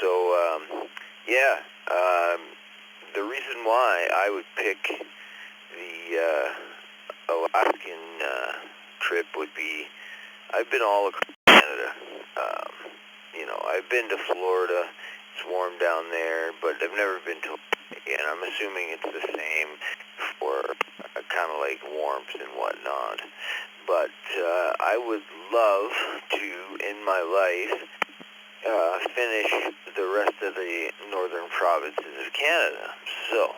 So, the reason why I would pick the Alaskan trip would be, I've been all across Canada. I've been to Florida. It's warm down there, but I've never been to Hawaii, and I'm assuming it's the same for kind of like warmth and whatnot. But I would love to, in my life, finish the rest of the northern provinces of Canada. So,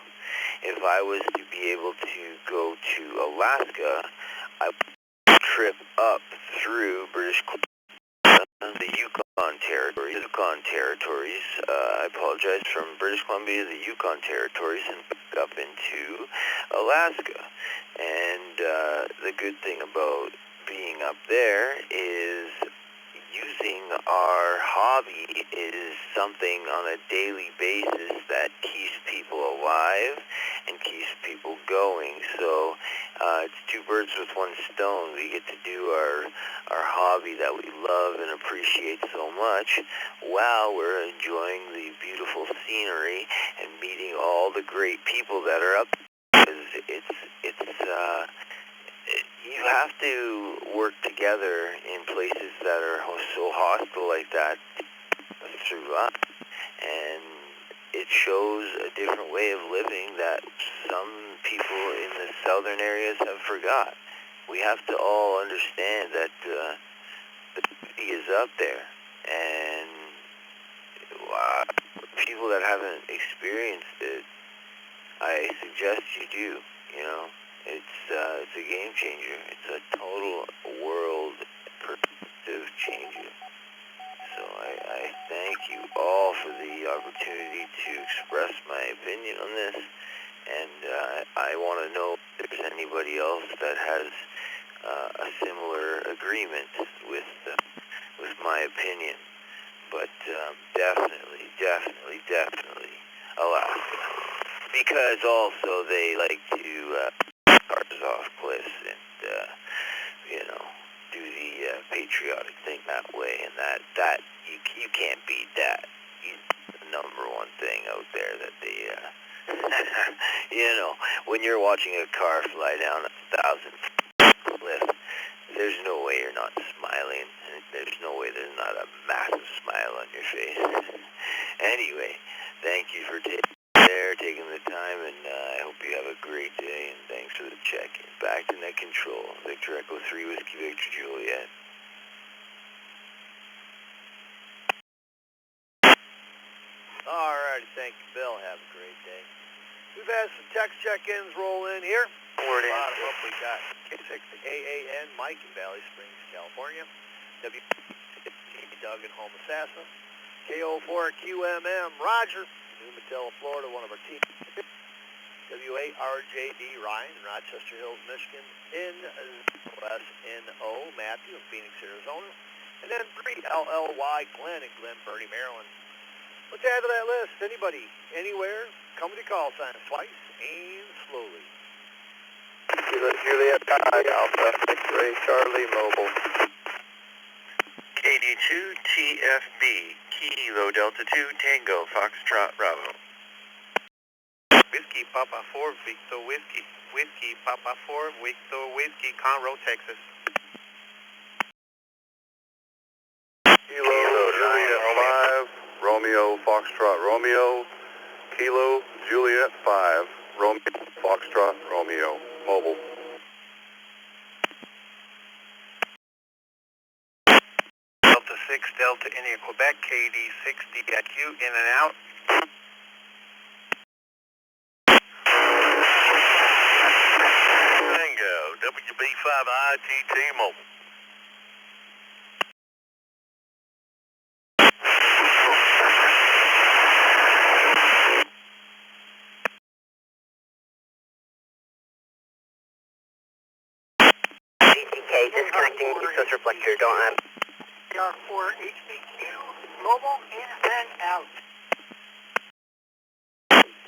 if I was to be able to go to Alaska, I would trip up through British Columbia, the Yukon Territories, I apologize, from British Columbia, the Yukon Territories, and up into Alaska. And the good thing about being up there is using our hobby is something on a daily basis that keeps people alive and keeps people going. So it's two birds with one stone. We get to do our hobby that we love and appreciate so much while we're enjoying the beautiful scenery and meeting all the great people that are up there. You have to work together in places that are so hostile like that through us, and it shows a different way of living that some people in the southern areas have forgot. We have to all understand that the beauty is up there, and people that haven't experienced it, I suggest you do. It's a game changer. It's a total world perspective changer. So I thank you all for the opportunity to express my opinion on this, and I want to know if there's anybody else that has a similar agreement with my opinion. But definitely Alaska, because also they like to cars off cliffs and do the patriotic thing that way, and that you can't beat that. The number one thing out there that they when you're watching a car fly down 1,000 cliff, there's no way you're not smiling. There's no way there's not a massive smile on your face. Anyway, thank you for taking the time, and I hope you have a great day, and thanks for the check-in. Back to net control. Victor Echo 3, Whiskey Victor Juliet. Alrighty, thank you, Bill. Have a great day. We've had some text check-ins roll in here. Word in. Bottom up, we got K6AAN, Mike in Valley Springs, California. Doug in Homosassa. KO4QMM, Roger, New Matilla, Florida, one of our team. WARJD, Ryan in Rochester Hills, Michigan. NSNO, Matthew in Phoenix, Arizona. And then 3LLY, Glenn in Glen Burnie, Maryland. Let's add to that list. Anybody, anywhere, company call sign twice and slowly. Juliet Alpha, X-Ray, Charlie, Mobile. KD2 TFB, Kilo Delta 2 Tango Foxtrot Bravo. Whiskey Papa 4 Victor Whiskey. Whiskey Papa 4 Victor Whiskey, Conroe, Texas. Kilo Juliet 5 Romeo Foxtrot Romeo. Kilo Juliet 5 Romeo Foxtrot Romeo. Mobile. Delta 6 Delta India Quebec, KD 6 DIQ, in and out. ITT Mobile. ATK, disconnecting East Reflector, don't have. CR4 HBQ, mobile in and out.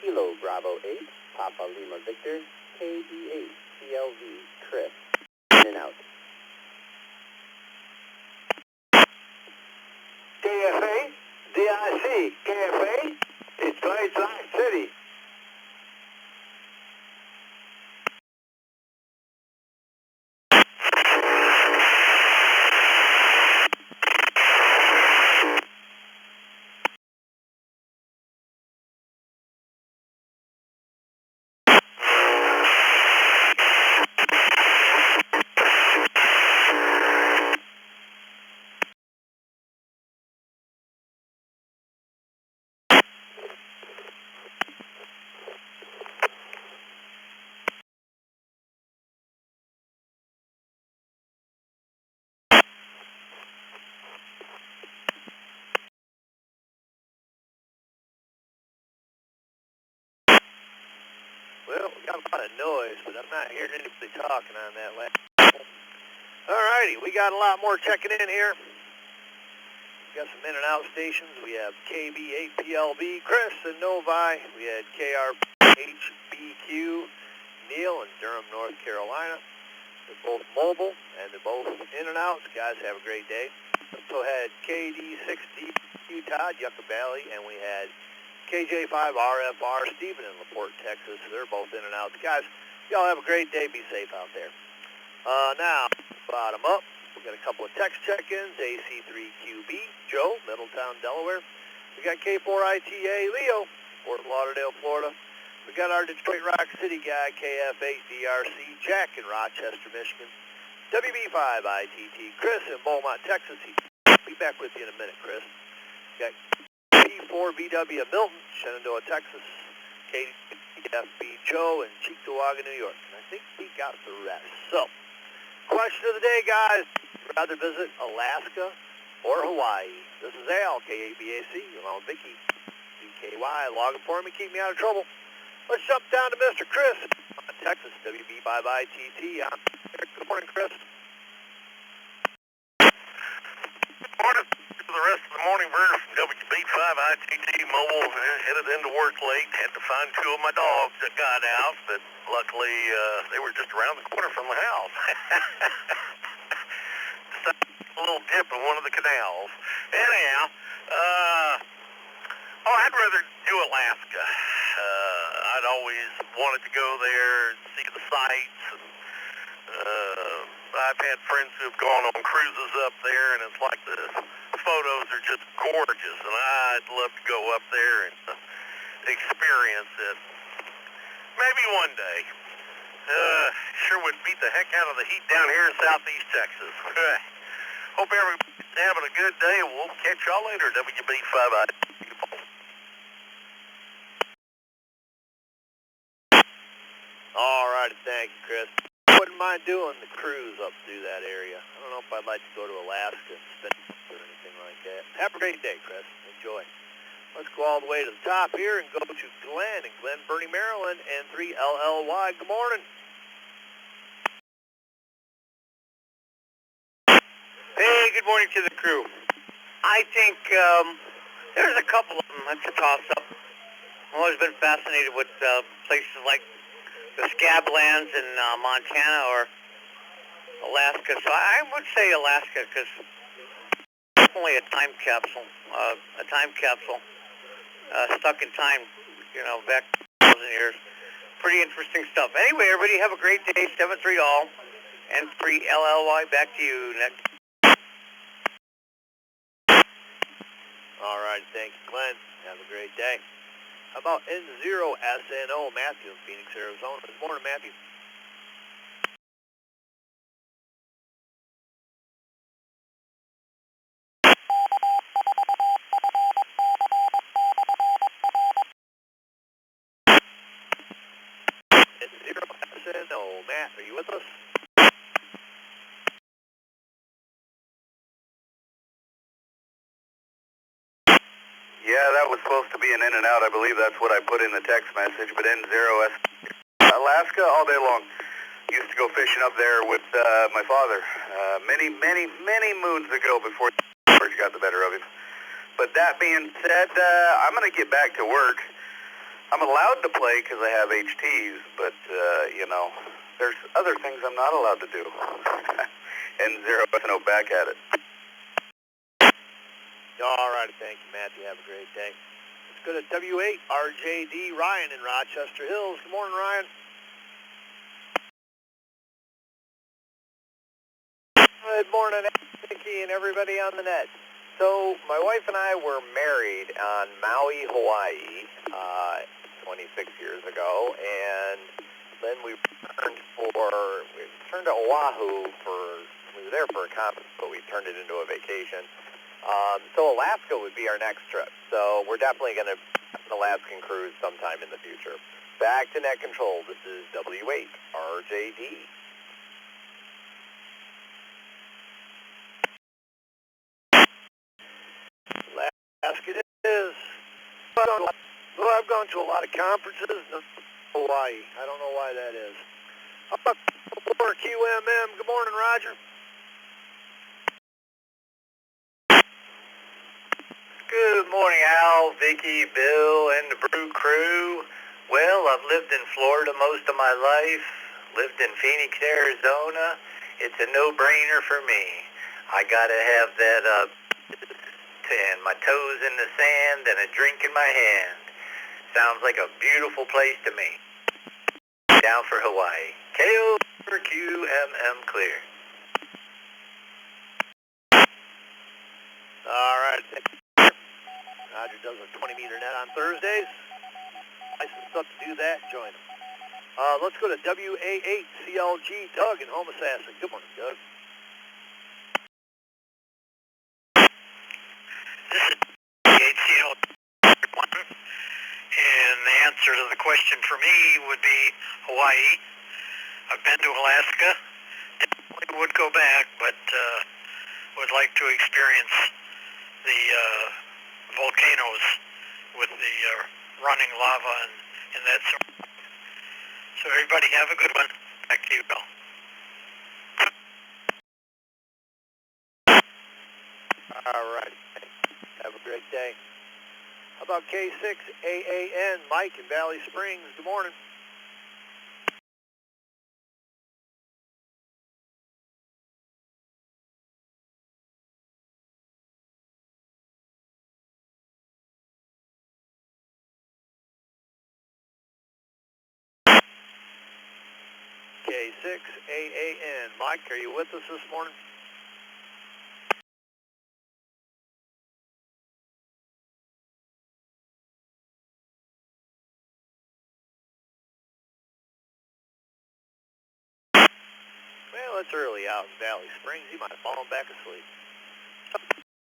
Kilo Bravo 8, Papa Lima Victor, KB8, CLV, Chris, in and out. KFA, DIC, KFA, it's Lakeside City. Well, we got a lot of noise, but I'm not hearing anybody talking on that last one. Alrighty, we got a lot more checking in here. We got some in and out stations. We have KB8PLB, Chris and Novi. We had KRHBQ, Neil in Durham, North Carolina. They're both mobile, and they're both in and outs. Guys, have a great day. Also had KD6DQ, Todd, Yucca Valley, and we had KJ5RFR, Stephen in LaPorte, Texas. They're both in and out. Guys, y'all have a great day. Be safe out there. Now, bottom up, we got a couple of text check-ins. AC3QB, Joe, Middletown, Delaware. We got K4ITA, Leo, Fort Lauderdale, Florida. We got our Detroit Rock City guy, KF8DRC, Jack in Rochester, Michigan. WB5ITT, Chris in Beaumont, Texas. He'll be back with you in a minute, Chris. We got P4VW Milton, Shenandoah, Texas. KFB Joe in Cheektowaga, New York. And I think we got the rest. So, question of the day, guys. Would you rather visit Alaska or Hawaii? This is Al, KABAC, along with Vicky, BKY, logging for me, keep me out of trouble. Let's jump down to Mr. Chris, Texas, WB5ITT. Good morning, Chris. Good morning to the rest of the morning bird from WB5ITT Mobile. Headed into work late. Had to find two of my dogs that got out, but luckily they were just around the corner from the house. A little dip in one of the canals. Anyhow, I'd rather do Alaska. I'd always wanted to go there and see the sights. And, I've had friends who have gone on cruises up there, and it's like the photos are just gorgeous. And I'd love to go up there and experience it. Maybe one day. Sure would beat the heck out of the heat down here in southeast Texas. Hope everybody's having a good day, and we'll catch y'all later, WB5I. All right, thank you, Chris. I wouldn't mind doing the cruise up through that area. I don't know if I'd like to go to Alaska and spend or anything like that. Have a great day, Chris. Enjoy. Let's go all the way to the top here and go to Glenn in Glen Burnie, Maryland, and 3LLY. Good morning. Hey, good morning to the crew. I think there's a couple of them. That's a toss-up. I've always been fascinated with places like the Scablands in Montana or Alaska. So I would say Alaska because definitely a time capsule. Stuck in time, back 1,000 years. Pretty interesting stuff. Anyway, everybody have a great day. 7-3 all. And 3LLY, back to you next. All right, thank you, Glenn. Have a great day. How about N0SNO, Matthew in Phoenix, Arizona. Good morning, Matthew. N0SNO, Matt, are you with us? was supposed to be an in and out. I believe that's what I put in the text message, but N0S Alaska all day long. Used to go fishing up there with my father many moons ago before George got the better of him. But that being said, I'm going to get back to work. I'm allowed to play because I have HTs, but, you know, there's other things I'm not allowed to do. N0, back at it. All right, thank you, Matthew. Have a great day. Let's go to W8, RJD, Ryan in Rochester Hills. Good morning, Ryan. Good morning, Vicky and everybody on the net. So, my wife and I were married on Maui, Hawaii, 26 years ago, and then we returned to Oahu we were there for a conference, but we turned it into a vacation. So Alaska would be our next trip. So we're definitely going to have an Alaskan cruise sometime in the future. Back to net control. This is W8, RJD. Alaska it is. Well, I've gone to a lot of conferences in Hawaii. I don't know why that is. How about QMM? Good morning, Roger. Good morning, Al, Vicky, Bill, and the Brew crew. Well, I've lived in Florida most of my life, lived in Phoenix, Arizona. It's a no-brainer for me. I gotta have that and my toes in the sand and a drink in my hand. Sounds like a beautiful place to me. Down for Hawaii. KO for QMM clear. All right. Roger does a 20-meter net on Thursdays. Licensed up to do that. Join him. Let's go to WA8 CLG Doug in Homosassa. Good morning, Doug. This is WA8 CLG, and the answer to the question for me would be Hawaii. I've been to Alaska. Definitely would go back, but would like to experience the volcanoes with the running lava and that sort of thing. So everybody have a good one. Back to you, Bill. All right. Have a great day. How about K6AAN, Mike in Valley Springs? Good morning. K6AAN. Mike, are you with us this morning? Well, it's early out in Valley Springs. He might have fallen back asleep.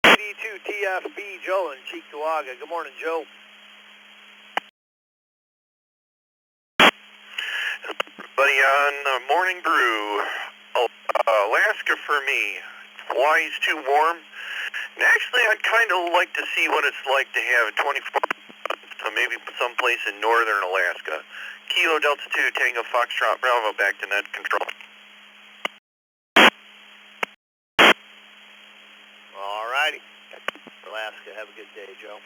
82 TFB, Joe in Cheektowaga. Good morning, Joe. Everybody on Morning Brew. Alaska for me. Hawaii's too warm. And actually, I'd kind of like to see what it's like to have 24 months, so maybe someplace in northern Alaska. Kilo Delta 2, Tango Foxtrot Bravo, back to net control. All righty. Alaska, have a good day, Joe.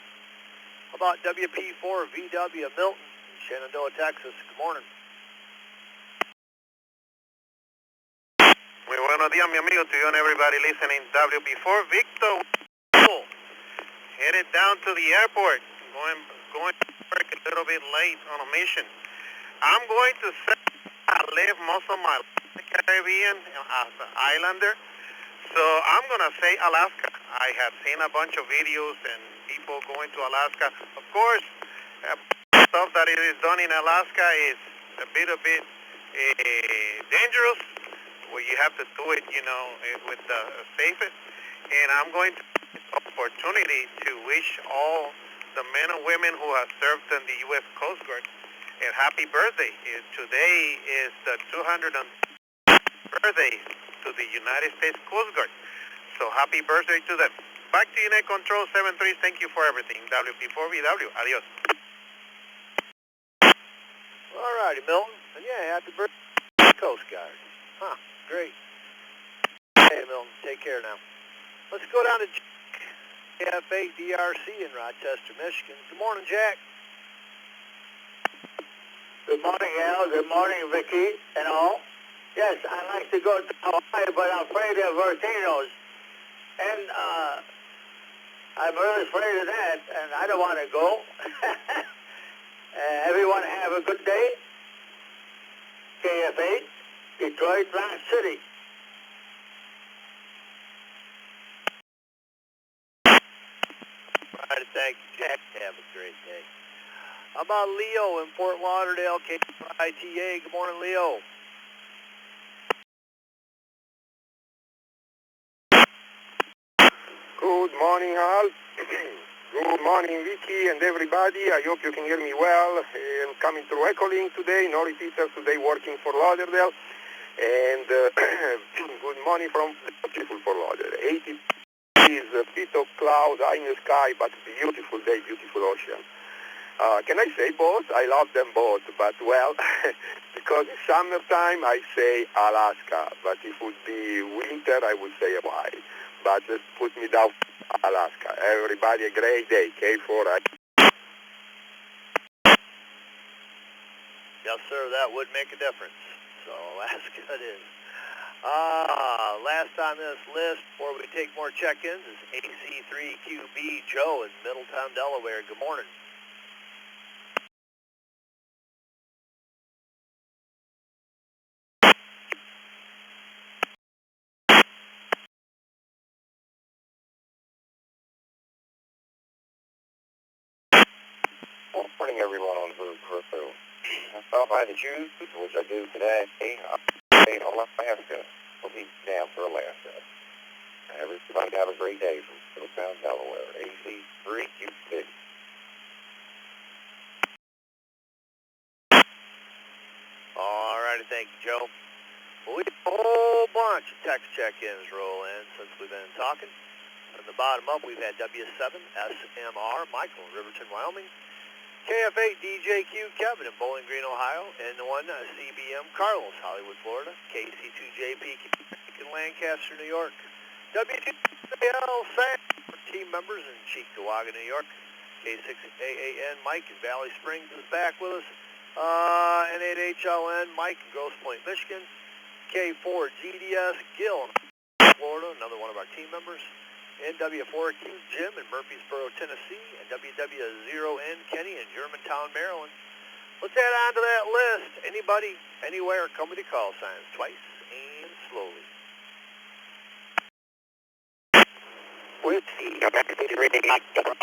How about WP4 VW Milton in Shenandoah, Texas? Good morning. Muy buenos días, mi amigo, to you and everybody listening. WP4 Victor, headed down to the airport, going to work a little bit late on a mission. I'm going to say I live most of my life in the Caribbean as an islander, so I'm going to say Alaska. I have seen a bunch of videos and people going to Alaska. Of course, stuff that is done in Alaska is a bit dangerous, where you have to do it, you know, with the safest. And I'm going to take this opportunity to wish all the men and women who have served in the U.S. Coast Guard a happy birthday. Today is the 200th birthday to the United States Coast Guard. So happy birthday to them. Back to Unit Control 73. Thank you for everything. WP4VW. Adios. All righty, Milton. And yeah, happy birthday, Coast Guard. Huh, great. Hey, Milton, take care now. Let's go down to Cafe DRC in Rochester, Michigan. Good morning, Jack. Good morning, Al. Good morning, Vicky and all. Yes, I'd like to go to Hawaii, but I'm afraid of volcanoes. And I'm really afraid of that, and I don't want to go. Everyone have a good day. KF8, Detroit, Rock City. All right, thank you, Jack. Have a great day. How about Leo in Fort Lauderdale, KITA? Good morning, Leo. Good morning, Al. Good morning, Vicky and everybody. I hope you can hear me well. I'm coming through Echolink today. No repeaters today working for Lauderdale. And good morning from beautiful Fort Lauderdale. 80 is a bit of cloud, high in the sky, but beautiful day, beautiful ocean. Can I say both? I love them both, but well, because it's summertime, I say Alaska. But if it would be winter, I would say Hawaii. But just put me down Alaska. Everybody, a great day. K4. Yes, sir, that would make a difference. So Alaska it is. Last on this list, before we take more check-ins, is AC3QB Joe in Middletown, Delaware. Good morning. Good morning, everyone on Brew Crew. I stopped by the Jews, which I do today. I'm Alaska. I'll be down for Alaska. Everybody have a great day from Middletown, Delaware. AC3QB. All righty, thank you, Joe. Well, we have a whole bunch of text check-ins roll in since we've been talking. From the bottom up, we've had W7SMR, Michael in Riverton, Wyoming. KF8 DJQ Kevin in Bowling Green, Ohio. And the one CBM Carlos, Hollywood, Florida. KC2JP in Lancaster, New York. W2AL Sam for team members in Cheektowaga, New York. K6AAN Mike in Valley Springs is back with us. N8HLN Mike in Grosse Pointe, Michigan. K4GDS Gil in Florida, another one of our team members. NW4Q Jim in Murfreesboro, Tennessee, and WW0N Kenny in Germantown, Maryland. Let's add on to that list. Anybody, anywhere, come with your call signs twice and slowly. Whiskey, reading knocked up the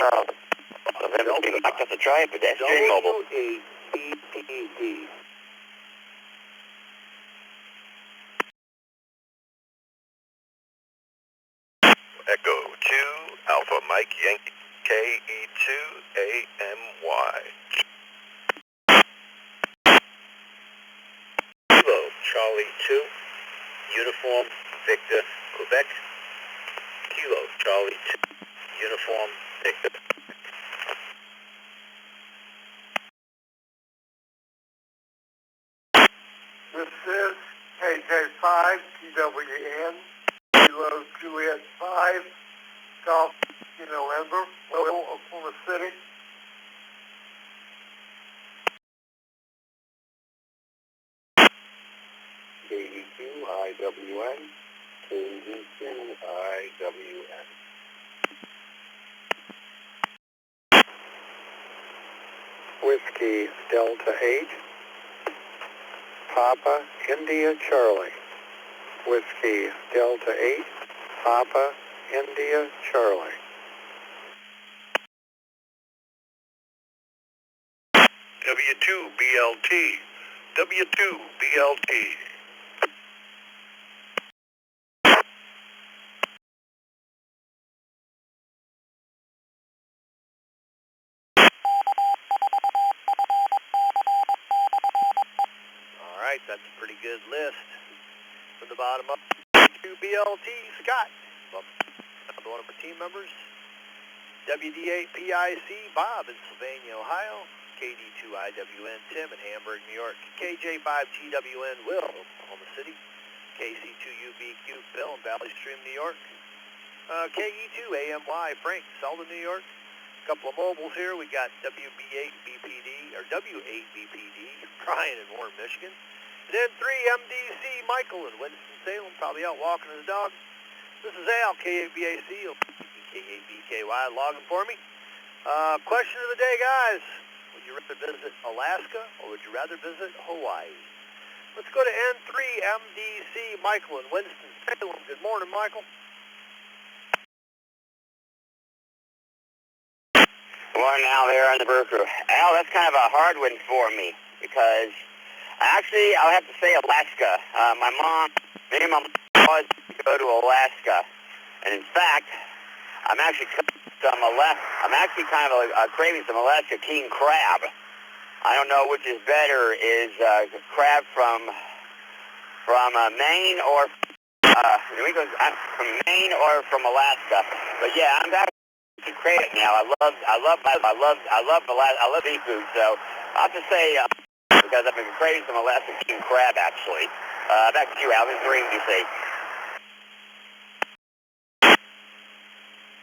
try pedestrian mobile. WACPD. Echo 2, Alpha Mike Yankee, KE2AMY. Kilo Charlie 2, Uniform Victor, Quebec. Kilo Charlie 2, Uniform Victor. This is KJ5 TWN, Kilo Juliet 5, Golf November, Oklahoma City. KD2IWN, KD2IWN. Whiskey Delta 8, Papa India Charlie. Whiskey Delta 8, Papa India Charlie. W2BLT, W2BLT. All right, that's a pretty good list. From the bottom up, 2BLT Scott. Well, number team members. WD8PIC Bob in Sylvania, Ohio. KD2IWN Tim in Hamburg, New York. KJ5GWN Will, Oklahoma City. KC2UBQ Phil in Valley Stream, New York. KE2AMY Frank, Selden, New York. A couple of mobiles here. We got W8BPD Brian in Warren, Michigan. And then 3MDC Michael in Winston-Salem, probably out walking his dog. This is Al, KABAC, K8BKY, logging for me. Question of the day, guys. Would you rather visit Alaska or would you rather visit Hawaii? Let's go to N3MDC Michael in Winston-Salem. Good morning, Michael. Good morning, Al, there on the Brew Crew. Al, that's kind of a hard one for me because actually I'll have to say Alaska. Me and my mom always go to Alaska, and in fact, I'm actually kind of craving some Alaska king crab. I don't know which is better, is crab from Maine or from Maine or from Alaska. But yeah, I'm actually craving now. I love seafood, so I'll just say because I've been craving some Alaska king crab actually. Back to you, Al. This is 3MDC.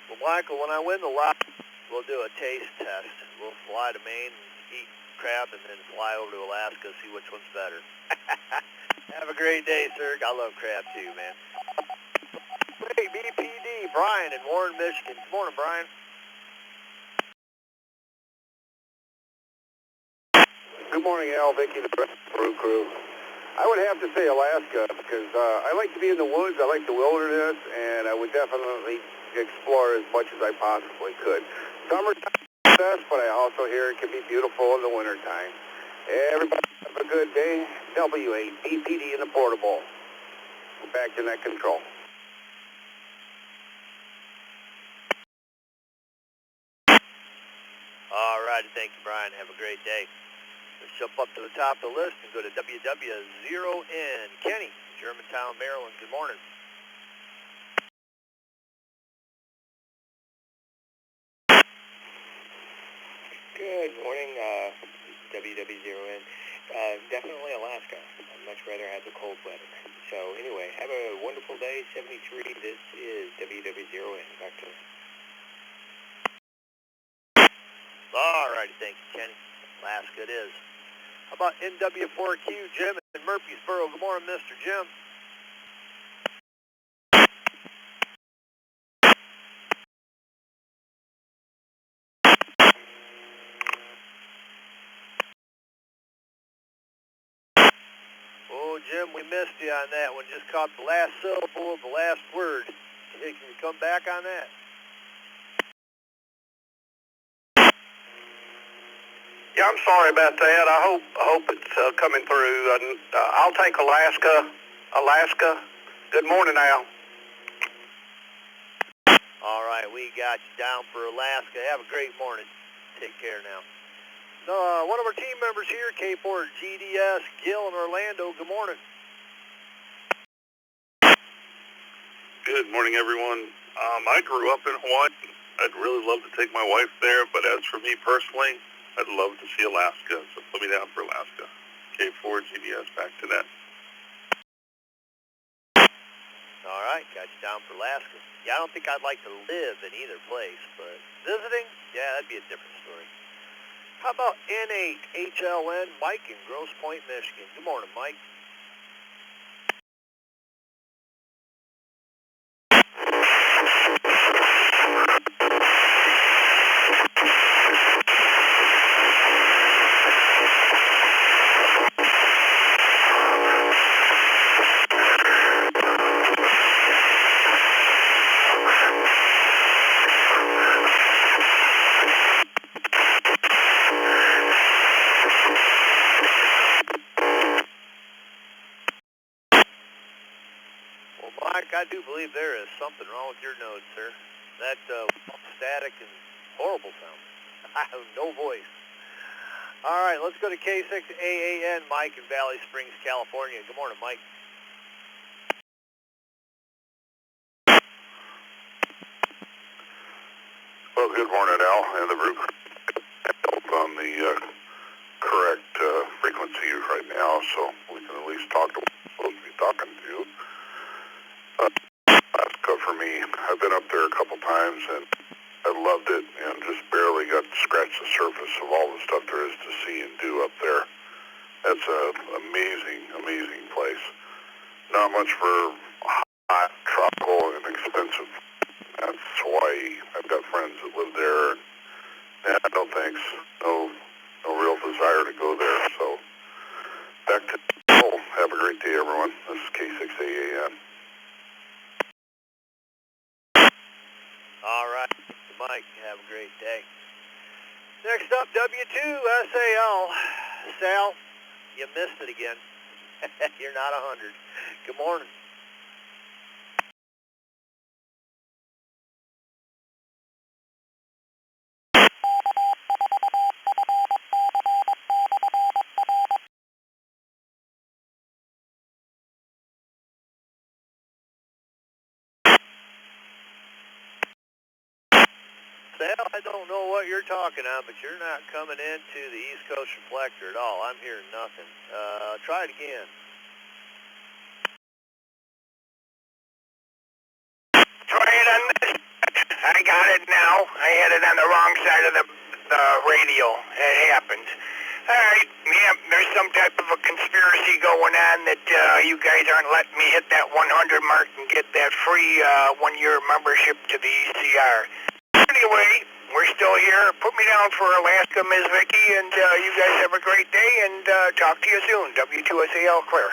Well, Michael, when I win the lot, we'll do a taste test. We'll fly to Maine, eat crab, and then fly over to Alaska, see which one's better. Have a great day, sir. I love crab too, man. Hey, BPD, Brian in Warren, Michigan. Good morning, Brian. Good morning, Al, Vicky, the Brew Crew. I would have to say Alaska because I like to be in the woods, I like the wilderness, and I would definitely explore as much as I possibly could. Summertime is best, but I also hear it can be beautiful in the wintertime. Everybody have a good day. W8, BPD in the portable. Back to net control. All righty, thank you, Brian. Have a great day. Let's jump up to the top of the list and go to WW0N. Kenny, Germantown, Maryland. Good morning. Good morning, WW0N. Definitely Alaska. I'd much rather have the cold weather. So anyway, have a wonderful day, 73. This is WW0N. Back to you. All righty, thank you, Kenny. Alaska it is. How about NW4Q, Jim in Murfreesboro? Good morning, Mr. Jim. Oh, Jim, we missed you on that one. Just caught the last syllable of the last word. Can you come back on that? Yeah, I'm sorry about that. I hope it's coming through. I'll take Alaska. Good morning, Al. All right, we got you down for Alaska. Have a great morning. Take care now. One of our team members here, K4GDS, Gil in Orlando. Good morning. Good morning, everyone. I grew up in Hawaii. I'd really love to take my wife there, but as for me personally, I'd love to see Alaska, so put me down for Alaska. K4GDS, back to that. All right, got you down for Alaska. Yeah, I don't think I'd like to live in either place, but visiting, yeah, that'd be a different story. How about N8HLN, Mike in Grosse Pointe, Michigan? Good morning, Mike. Mike, I do believe there is something wrong with your nose, sir. That static and horrible sound. I have no voice. All right, let's go to K6AAN, Mike in Valley Springs, California. Good morning, Mike. good morning, Al, and the Brew on the correct frequency right now, so we can at least talk to what we're supposed to be talking to. Alaska for me, I've been up there a couple times, and I loved it, and just barely got to scratch the surface of all the stuff there is to see and do up there. That's an amazing, amazing place. Not much for hot, tropical, and expensive. That's Hawaii. I've got friends that live there. And no thanks. No real desire to go there. So back to have a great day, everyone. This is K6AAN. All right, Mike. Have a great day. Next up, W2SAL. Sal, you missed it again. You're not 100. Good morning. Sal, I don't know what you're talking on, but you're not coming into the East Coast Reflector at all. I'm hearing nothing. Try it again. Try it on this. I got it now. I had it on the wrong side of the radio. It happens. All right. Yeah, there's some type of a conspiracy going on that you guys aren't letting me hit that 100 mark and get that free one-year membership to the ECR. Anyway, we're still here. Put me down for Alaska, Ms. Vicky, and you guys have a great day, and talk to you soon. W2SAL clear.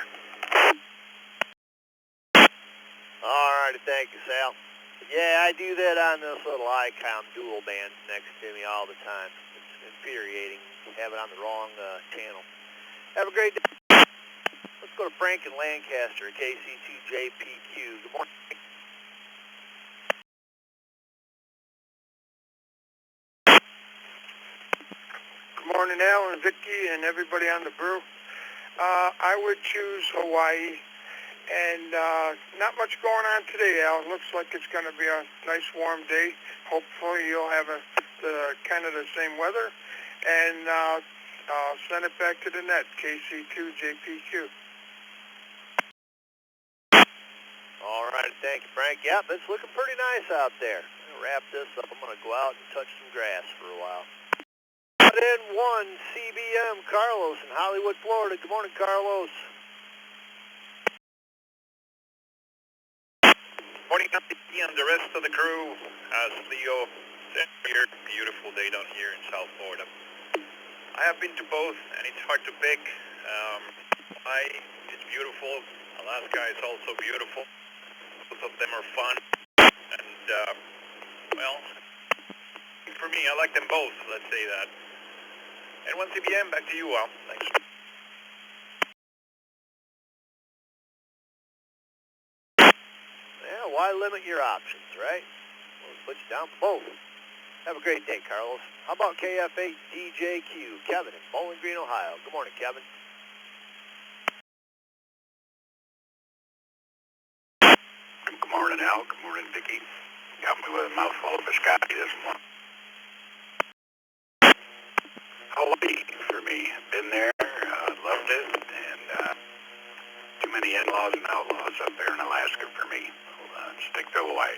All right, thank you, Sal. Yeah, I do that on this little ICOM dual band next to me all the time. It's infuriating. Have it on the wrong channel. Have a great day. Let's go to Frank in Lancaster, KC2JPQ. Good morning. Good morning, Al and Vicky and everybody on the Brew. I would choose Hawaii, and not much going on today, Al. It looks like it's going to be a nice warm day. Hopefully you'll have kind of the same weather, and I'll send it back to the net, KC2JPQ. All right, thank you, Frank. Yep, it's looking pretty nice out there. I'm going to wrap this up. I'm going to go out and touch some grass for a while. Got in one CBM, Carlos in Hollywood, Florida. Good morning, Carlos. Morning, and the rest of the crew. As Leo said here, beautiful day down here in South Florida. I have been to both, and it's hard to pick. Hawaii is beautiful. Alaska is also beautiful. Both of them are fun. And, well, for me, I like them both, let's say that. And one CBM, back to you, Al. Thanks. Yeah, why limit your options, right? We'll put you down for both. Have a great day, Carlos. How about KF8DJQ, Kevin in Bowling Green, Ohio. Good morning, Kevin. Good morning, Al. Good morning, Vicky. Got me with a mouthful of biscotti this morning. Hawaii for me. Been there, loved it, and too many in-laws and outlaws up there in Alaska for me. I'll stick to Hawaii.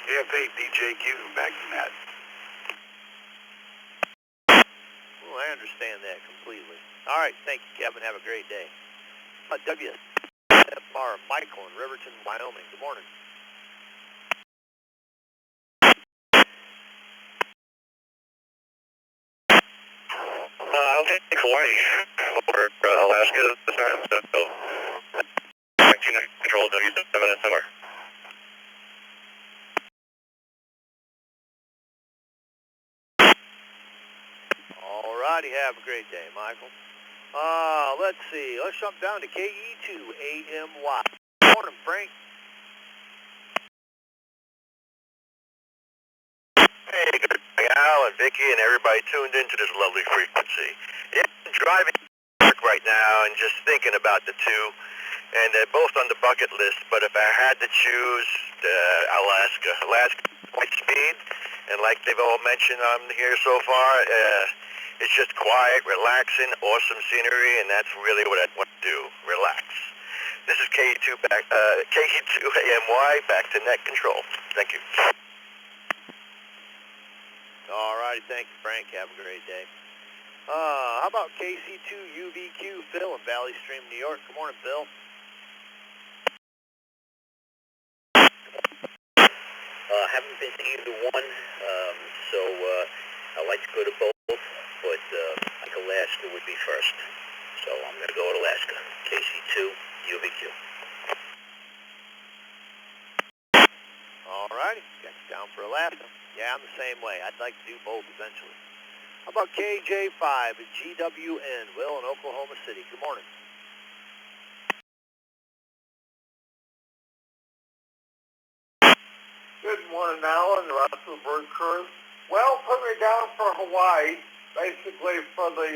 KF8DJQ, back to that. Well, I understand that completely. All right, thank you, Kevin. Have a great day. WFR Michael in Riverton, Wyoming. Good morning. I'll take Hawaii over Alaska this time, so 19 control W7 and somewhere. All righty, have a great day, Michael. Let's see. Let's jump down to KE2AMY. Good morning, Frank. Hey, good morning, Al and Vicky and everybody tuned into this lovely frequency. Yeah, I'm driving to work right now and just thinking about the two, and they're both on the bucket list, but if I had to choose, Alaska. Alaska, white speed, And like they've all mentioned on here so far, it's just quiet, relaxing, awesome scenery, and that's really what I want to do, relax. This is KE2 back, KE2AMY back to net control. Thank you. All righty, thank you, Frank. Have a great day. How about KC2UVQ Phil in Valley Stream, New York? Good morning, Phil. Haven't been to either one, so I like to go to both, but I think Alaska would be first. So I'm going to go with Alaska, KC2UVQ. All righty, got you down for Alaska. Yeah, I'm the same way. I'd like to do both eventually. How about KJ5 at GWN, Will in Oklahoma City? Good morning. Good morning, Alan, the rest of the Brew crew. Well, put me down for Hawaii, basically for the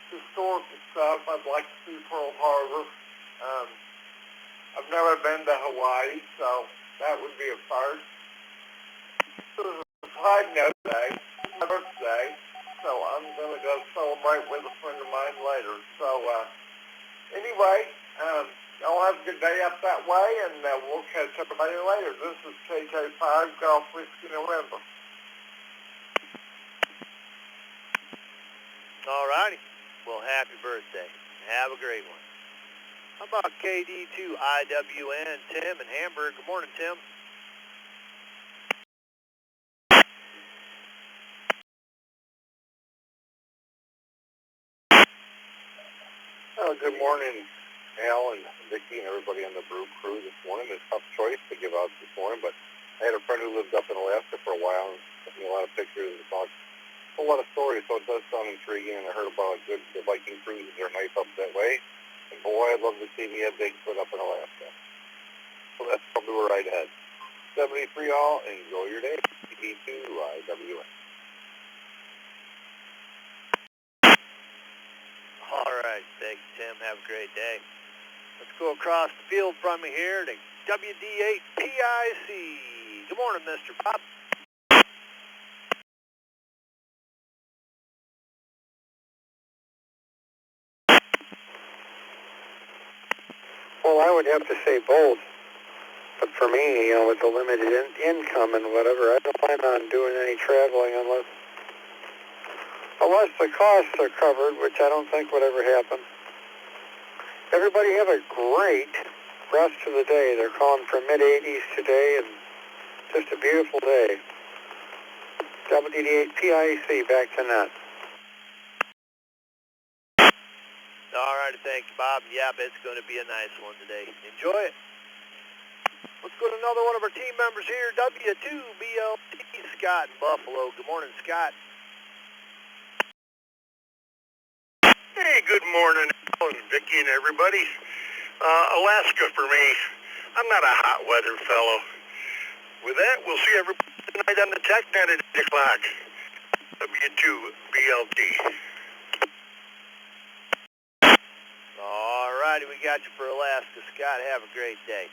historical stuff. I'd like to see Pearl Harbor. I've never been to Hawaii, so that would be a first. This is a side note today, my birthday, so I'm going to go celebrate with a friend of mine later. So anyway, y'all have a good day up that way, and we'll catch everybody later. This is KJ5 Golf Whiskey November. All righty. Well, happy birthday. Have a great one. How about KD2IWN, Tim in Hamburg? Good morning, Tim. Good morning, Al and Vicki and everybody on the Brew crew this morning. It's a tough choice to give out this morning, but I had a friend who lived up in Alaska for a while and sent me a lot of pictures and talked a whole lot of stories, so it does sound intriguing, and I heard about the Viking cruises are nice up that way. And boy, I'd love to see me a Bigfoot up in Alaska. So that's probably where I'd head. 73 all, enjoy your day. KD2IWN. All right, thanks, Tim. Have a great day. Let's go across the field from me here to WD8PIC. Good morning, Mr. Bob. Well, I would have to say both. But for me, with the limited income and whatever, I don't plan on doing any traveling unless the costs are covered, which I don't think would ever happen. Everybody have a great rest of the day. They're calling for mid-80s today, and just a beautiful day. WD8PIC, back to net. All right, thank you, Bob. Yep, it's going to be a nice one today. Enjoy it. Let's go to another one of our team members here, W2BLT, Scott in Buffalo. Good morning, Scott. Hey, good morning, Alan, Vicki, and everybody. Alaska for me. I'm not a hot weather fellow. With that, we'll see everybody tonight on the tech net at 8 o'clock. W2BLT. All righty, we got you for Alaska, Scott. Have a great day.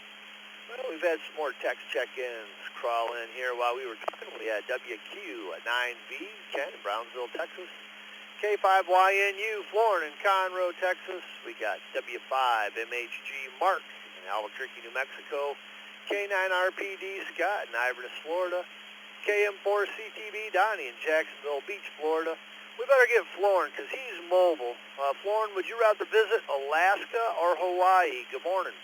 Well, we've had some more text check-ins crawl in here while we were talking. We had WQ9V, Ken in Brownsville, Texas. K5YNU, Florin in Conroe, Texas. We got W5MHG, Mark in Albuquerque, New Mexico. K9RPD, Scott in Iverness, Florida. KM4CTB, Donnie in Jacksonville Beach, Florida. We better get Florin because he's mobile. Florin, would you rather visit Alaska or Hawaii? Good morning.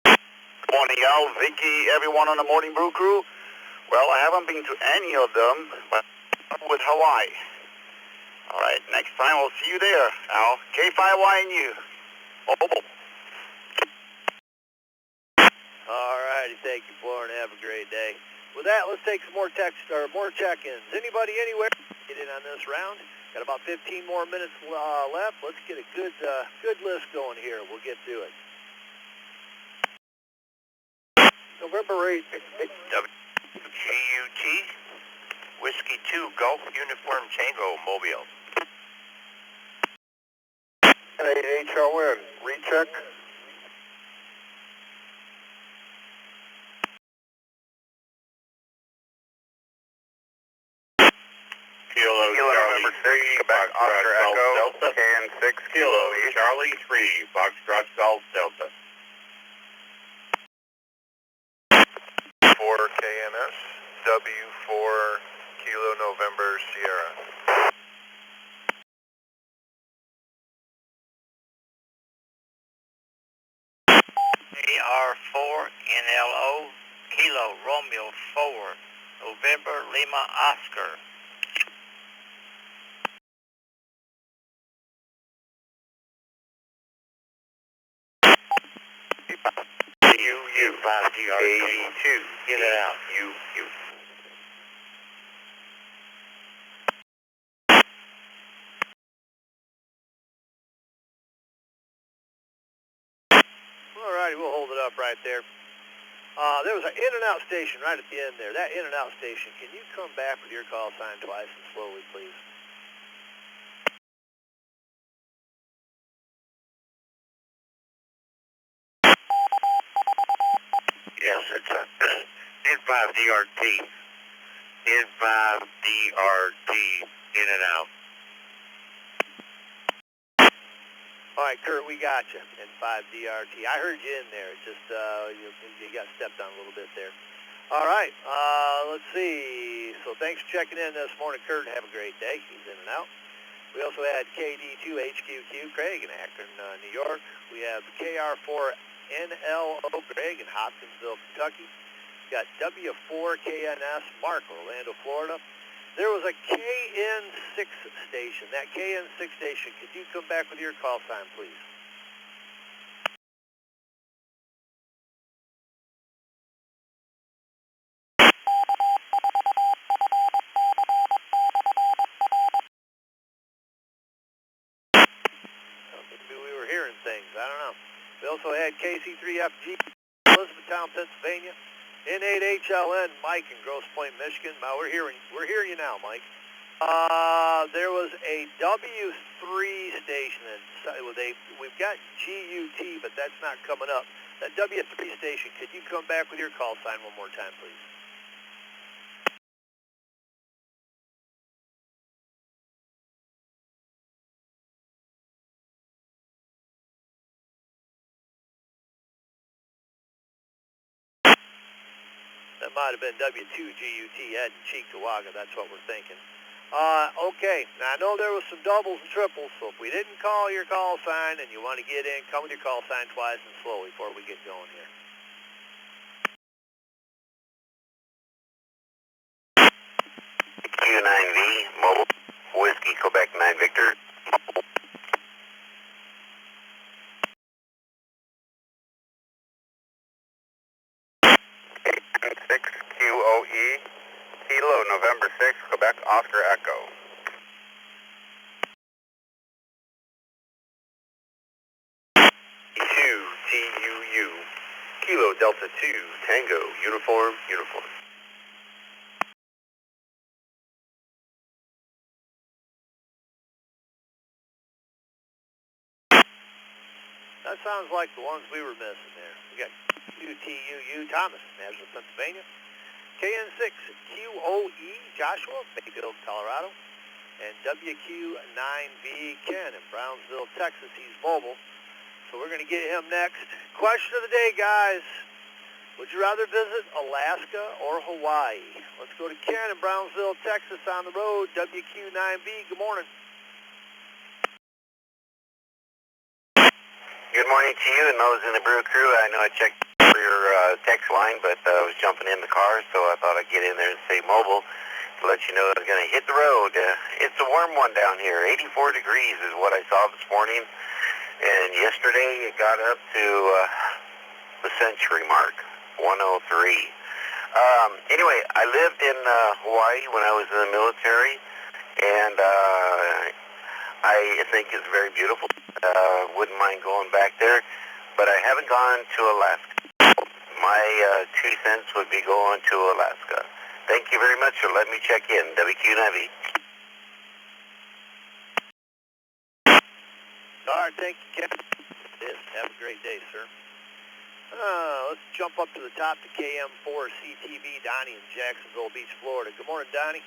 Good morning, Al, Vicki, everyone on the Morning Brew crew. Well, I haven't been to any of them, but I'm with Hawaii. All right, next time I'll see you there, Al. K5YNU. Mobile. All righty, thank you, Florin. Have a great day. With that, let's take some more more check-ins. Anybody, anywhere, get in on this round? Got about 15 more minutes left. Let's get a good list going here. We'll get to it. November 8th. GUT, Whiskey 2, Golf Uniform Tango, Mobile. And HLN, recheck. Quebec, Oscar Echo, Delta, KN6, Kilo, Charlie 3, Foxtrot Golf, Delta. 4 KNS, W4, Kilo, November, Sierra. AR4 NLO, Kilo, Romeo 4, November, Lima, Oscar. U, 5DR82, get it out, U. Alrighty, we'll hold it up right there. There was an in and out station right at the end there. That in and out station, can you come back with your call sign twice and slowly, please? Yes, it's a N5DRT. N5DRT, in and out. All right, Kurt, we got you. N5DRT. I heard you in there. It's just you got stepped on a little bit there. All right, let's see. So thanks for checking in this morning, Kurt. Have a great day. He's in and out. We also had KD2HQQ, Craig in Akron, New York. We have KR4NLO, Craig in Hopkinsville, Kentucky. We got W4KNS, Mark, Orlando, Florida. There was a KN6 station. That KN6 station, could you come back with your call sign, please? Maybe we were hearing things. I don't know. We also had KC3FG, Elizabethtown, Pennsylvania. N8HLN, Mike in Grosse Pointe, Michigan. We're hearing you now, Mike. There was a W3 station, and we've got GUT, but that's not coming up. That W3 station, could you come back with your call sign one more time, please? That might have been W2GUT, Ed and Cheektowaga. That's what we're thinking. Okay. Now, I know there was some doubles and triples, so if we didn't call your call sign and you want to get in, come with your call sign twice and slowly before we get going here. Q9V, Mobile, Whiskey, Quebec 9 Victor. 6 QOE, Kilo, November 6, Quebec, Oscar Echo. E2 TUU, Kilo, Delta 2, Tango, Uniform. That sounds like the ones we were missing there. We got UTUU, Thomas, Nashville, Pennsylvania. KN6 QOE, Joshua, Bayfield, Colorado. And WQ9V, Ken in Brownsville, Texas. He's mobile. So we're going to get him next. Question of the day, guys. Would you rather visit Alaska or Hawaii? Let's go to Ken in Brownsville, Texas on the road. WQ9V, good morning. Good morning to you and those in the Brew crew. I know I checked for your text line, but I was jumping in the car, so I thought I'd get in there and say mobile to let you know I was going to hit the road. It's a warm one down here. 84 degrees is what I saw this morning, and yesterday it got up to the century mark, 103. Anyway, I lived in Hawaii when I was in the military, and I think it's very beautiful. Wouldn't mind going back there, but I haven't gone to Alaska. My 2 cents would be going to Alaska. Thank you very much for letting me check in. WQ9V. All right, thank you, Ken. Yes, have a great day, sir. Let's jump up to the top to KM4 CTV, Donnie in Jacksonville Beach, Florida. Good morning, Donnie.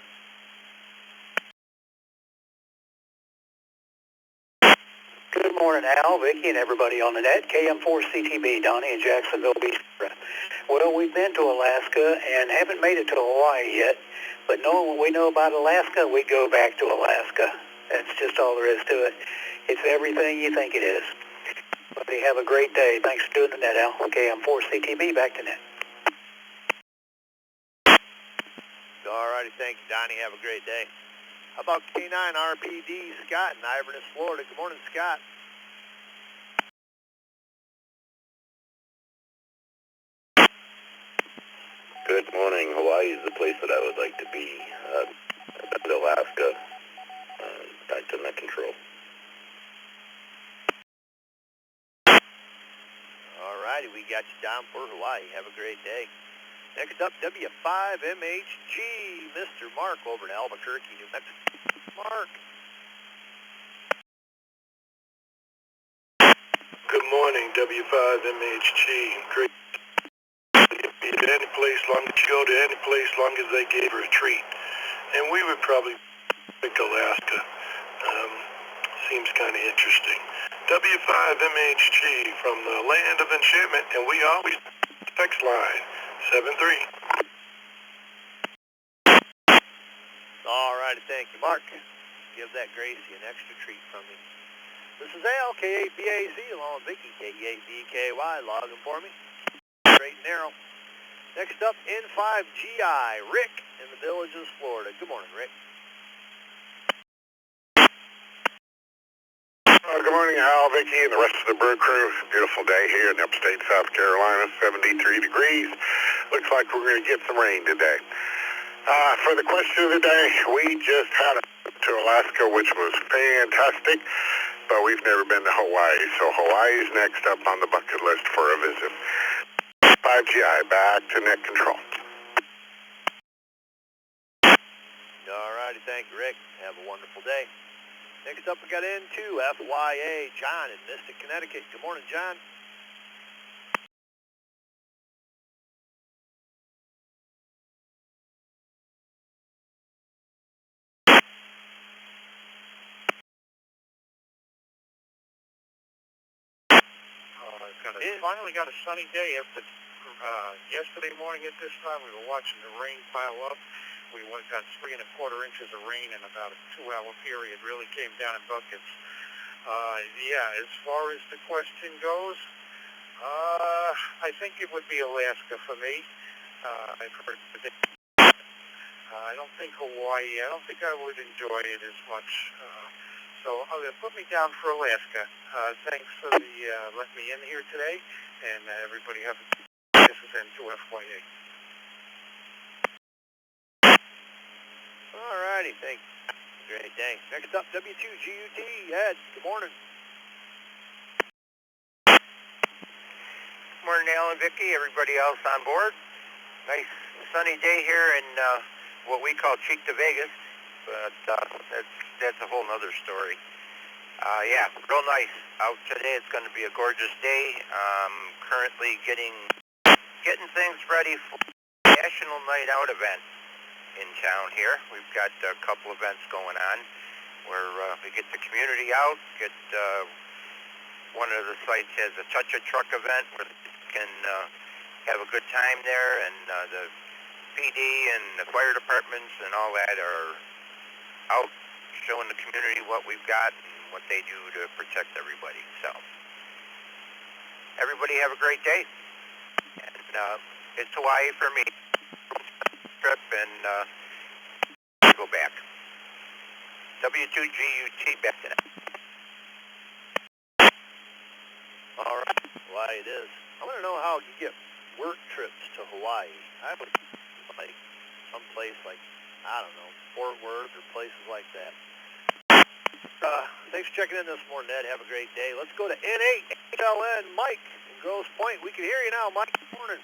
Good morning, Al, Vicki, and everybody on the net. KM4CTB, Donnie in Jacksonville Beach. Well, we've been to Alaska and haven't made it to Hawaii yet, but knowing what we know about Alaska, we go back to Alaska. That's just all there is to it. It's everything you think it is. But they have a great day. Thanks for doing the net, Al. KM4CTB, back to net. All righty, thank you, Donnie. Have a great day. How about K9 RPD, Scott in Iverness, Florida? Good morning, Scott. Good morning. Hawaii is the place that I would like to be. I've been to Alaska. Back to net control. All righty, we got you down for Hawaii. Have a great day. Next up, W5MHG, Mr. Mark over in Albuquerque, New Mexico. Mark. Good morning, W5MHG. Great. Be to any place, long as you go to any place, long as they gave her a treat. And we would probably pick Alaska. Seems kind of interesting. W5MHG from the land of enchantment, and we always text line 73. All righty, thank you, Mark. Give that Gracie an extra treat from me. This is Al, K8BAC, along with Vicky, K8BKY, logging for me. Straight and narrow. Next up, N5GI, Rick in the Villages, Florida. Good morning, Rick. Good morning, Al, Vicky, and the rest of the Brew crew. Beautiful day here in upstate South Carolina, 73 degrees. Looks like we're going to get some rain today. For the question of the day, we just had a trip to Alaska, which was fantastic, but we've never been to Hawaii, so Hawaii's next up on the bucket list for a visit. 5GI, back to net control. All righty, thank you, Rick. Have a wonderful day. Next up, we got N2FYA, John in Mystic, Connecticut. Good morning, John. Finally got a sunny day. After yesterday morning at this time, we were watching the rain pile up. We got 3 1/4 inches of rain in about a 2-hour period. Really came down in buckets. Yeah, as far as the question goes, I think it would be Alaska for me. I've heard I don't think Hawaii. I don't think I would enjoy it as much. So put me down for Alaska. Thanks for letting me in here today, and everybody have a this is N2FYA. All righty, thanks. Great day. Next up, W2GUT, Ed. Good morning. Morning, Al and Vicky, everybody else on board. Nice sunny day here in what we call Cheek to Vegas, but that's a whole nother story. Yeah, real nice out today. It's going to be a gorgeous day. Currently getting things ready for the National Night Out event in town here. We've got a couple events going on where we get the community out, one of the sites has a touch-a-truck event where they can have a good time there, and the PD and the fire departments and all that are out showing the community what we've got and what they do to protect everybody. So everybody have a great day, and it's Hawaii for me. Trip and go back. W2GUT back to that. All right, Hawaii it is. I want to know how you get work trips to Hawaii. I would like someplace like, I don't know, Fort Worth or places like that. Thanks for checking in this morning, Ed. Have a great day. Let's go to N8HLN, Mike in Grosse Pointe. We can hear you now, Mike. Good morning.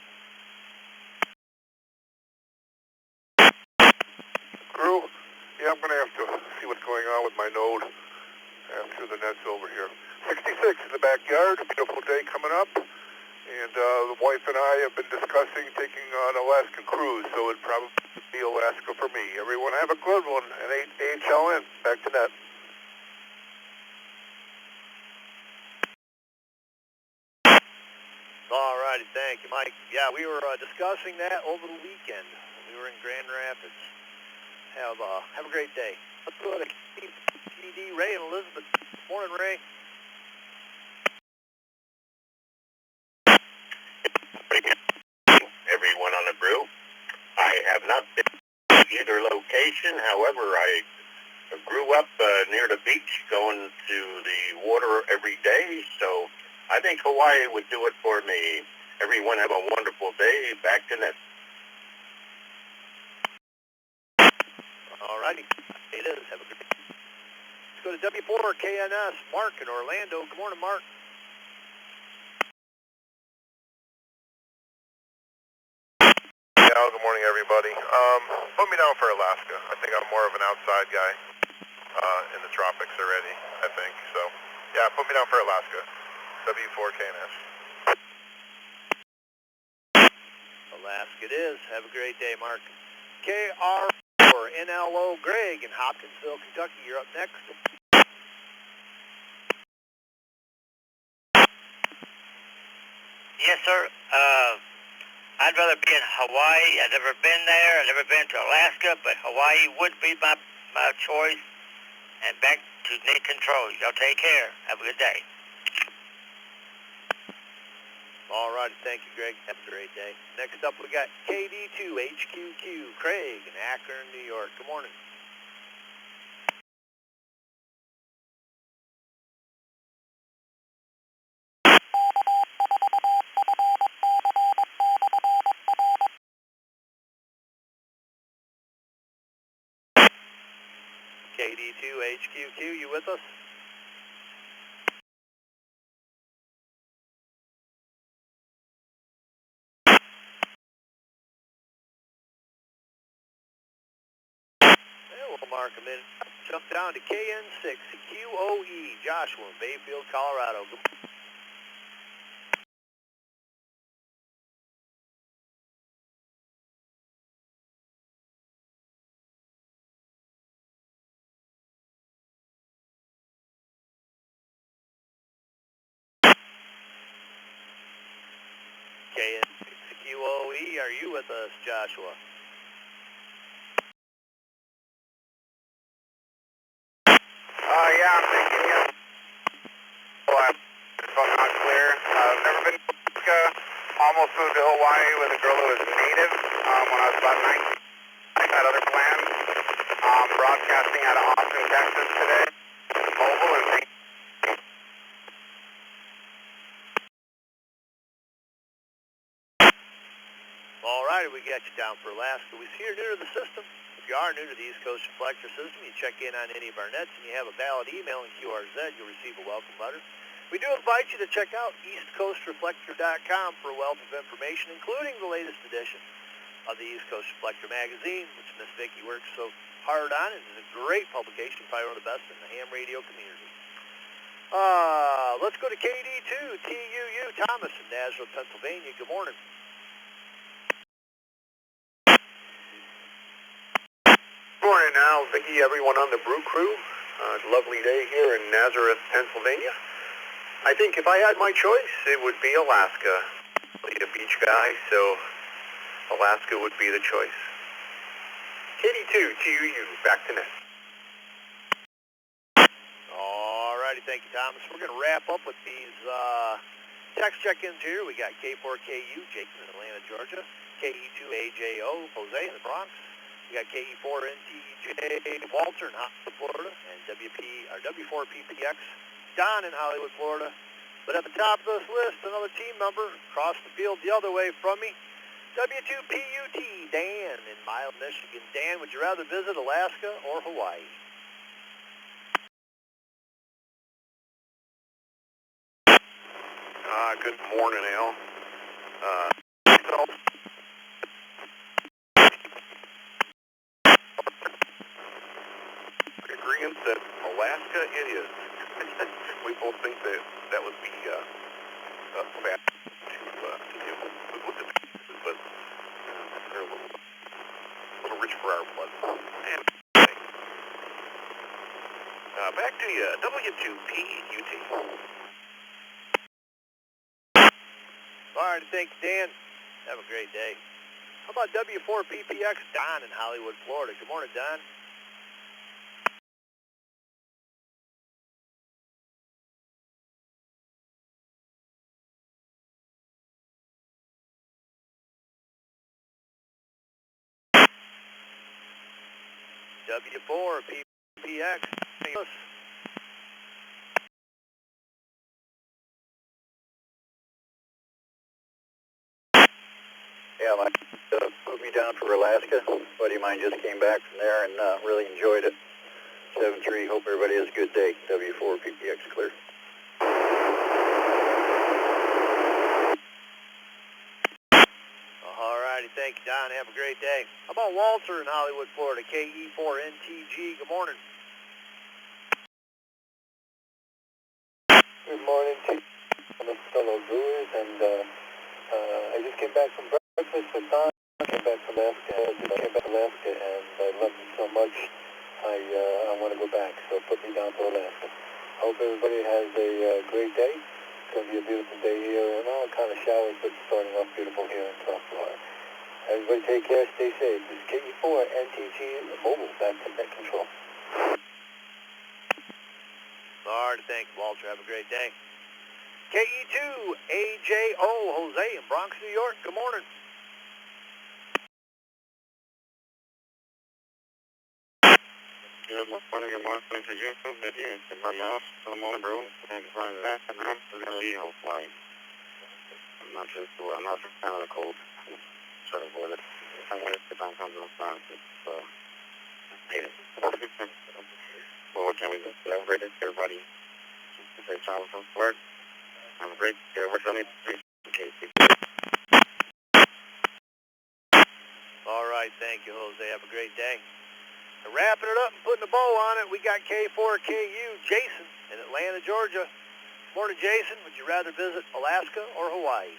Brew, yeah, I'm going to have to see what's going on with my node after the net's over here. 66 in the backyard, beautiful day coming up, and the wife and I have been discussing taking an Alaska cruise, so it'd probably be Alaska for me. Everyone have a good one, and AHLN, back to net. righty, thank you, Mike. Yeah, we were discussing that over the weekend. We were in Grand Rapids. Have a great day. Let's go to KD, Ray, and Elizabeth. Morning, Ray. Everyone on the Brew. I have not been to either location. However, I grew up near the beach, going to the water every day, so I think Hawaii would do it for me. Everyone have a wonderful day. Back to net. All righty. It is. Have a good day. Let's go to W4 KNS. Mark in Orlando. Good morning, Mark. Yeah, good morning, everybody. Put me down for Alaska. I think I'm more of an outside guy in the tropics already, I think. So, yeah, put me down for Alaska. W4 KNS. Alaska it is. Have a great day, Mark. KR4 NLO Greg in Hopkinsville, Kentucky. You're up next. Yes, sir. I'd rather be in Hawaii. I've never been there. I've never been to Alaska, but Hawaii would be my choice. And back to net control. Y'all take care. Have a good day. All righty. Thank you, Greg. Have a great day. Next up, we got KD2HQQ, Craig in Akron, New York. Good morning. KD2HQQ, you with us? We'll mark them in. Jump down to KN6QOE, Joshua in Bayfield, Colorado. KN6QOE, are you with us, Joshua? Yeah, I'm thinking, yeah. Well, if I'm not clear, I've never been to Alaska. Almost moved to Hawaii with a girl who was native when I was about 19. I had other plans. Broadcasting out of Austin, Texas today. Mobile and things. All righty, we got you down for Alaska. We see you're new to the system. If you are new to the East Coast Reflector system, you check in on any of our nets and you have a valid email in QRZ, you'll receive a welcome letter. We do invite you to check out EastCoastReflector.com for a wealth of information, including the latest edition of the East Coast Reflector magazine, which Miss Vicki works so hard on, and is a great publication, probably one of the best in the ham radio community. Let's go to KD2 TUU Thomas in Nashville, Pennsylvania. Good morning. Morning, Al, Vicki, everyone on the Brew crew. Lovely day here in Nazareth, Pennsylvania. I think if I had my choice, it would be Alaska. I'm a beach guy, so Alaska would be the choice. KD2 TUU, back to net. All righty, thank you, Thomas. We're going to wrap up with these text check-ins here. We got K4KU, Jacob in Atlanta, Georgia. KE2AJO, Jose in the Bronx. We got KE4NTJ, Walter in Hollywood, Florida. And W4PPX, Don in Hollywood, Florida. But at the top of this list, another team member across the field the other way from me. W2PUT, Dan in Mild, Michigan. Dan, would you rather visit Alaska or Hawaii? Good morning, Al. Agreement that Alaska it is. We both think that that would be fast to do with the pieces, but they're a little rich for our blood. And back to you, W2PUT. All right, thank you, Dan. Have a great day. How about W4PPX Don in Hollywood, Florida? Good morning, Don. W4PPX. Yeah, Mike, put me down for Alaska. A buddy of mine just came back from there and really enjoyed it. 7-3, hope everybody has a good day. W4 PPX clear. All righty, thank you, Don. Have a great day. How about Walter in Hollywood, Florida? KE4NTG, good morning. Good morning to my fellow brewers, and I just came back from breakfast with Don. I came back from Alaska, and I loved it so much. I want to go back, so put me down for Alaska. Hope everybody has a great day. It's going to be a beautiful day here, and all kind of showers, but starting off beautiful here in South Florida. Everybody take care, stay safe. This is KE4 NTG Mobile, back to net control. All right, thanks, Walter. Have a great day. KE2 AJO Jose in Bronx, New York. Good morning. Good morning to you, Vicky, and everybody else. Good morning, Brew. Thanks for that. And I'm going to be hopefully. I'm not sure kind of the cold. Sort of with it. I want to get back on those times. I hate it. Well, what can we do? Celebrate it, everybody. Great job with work. Have a great day. We're coming. All right, thank you, Jose. Have a great day. And wrapping it up and putting a bow on it, we got K4KU Jason in Atlanta, Georgia. Morning, Jason. Would you rather visit Alaska or Hawaii?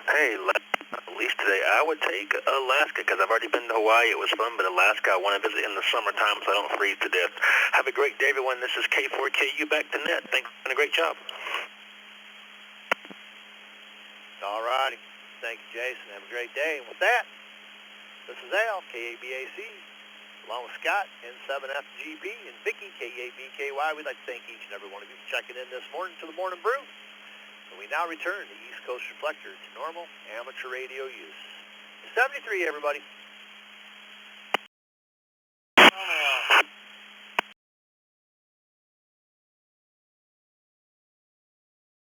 Hey, at least today I would take Alaska because I've already been to Hawaii. It was fun, but Alaska I want to visit in the summertime so I don't freeze to death. Have a great day, everyone. This is K4KU back to net. Thanks for doing a great job. All righty. Thank you, Jason. Have a great day. And with that, this is Al, KABAC, along with Scott, N7FGP, and Vicky, KABKY. We'd like to thank each and every one of you for checking in this morning to the Morning Brew. And we now return to East Coast Reflector to normal amateur radio use. 73, everybody.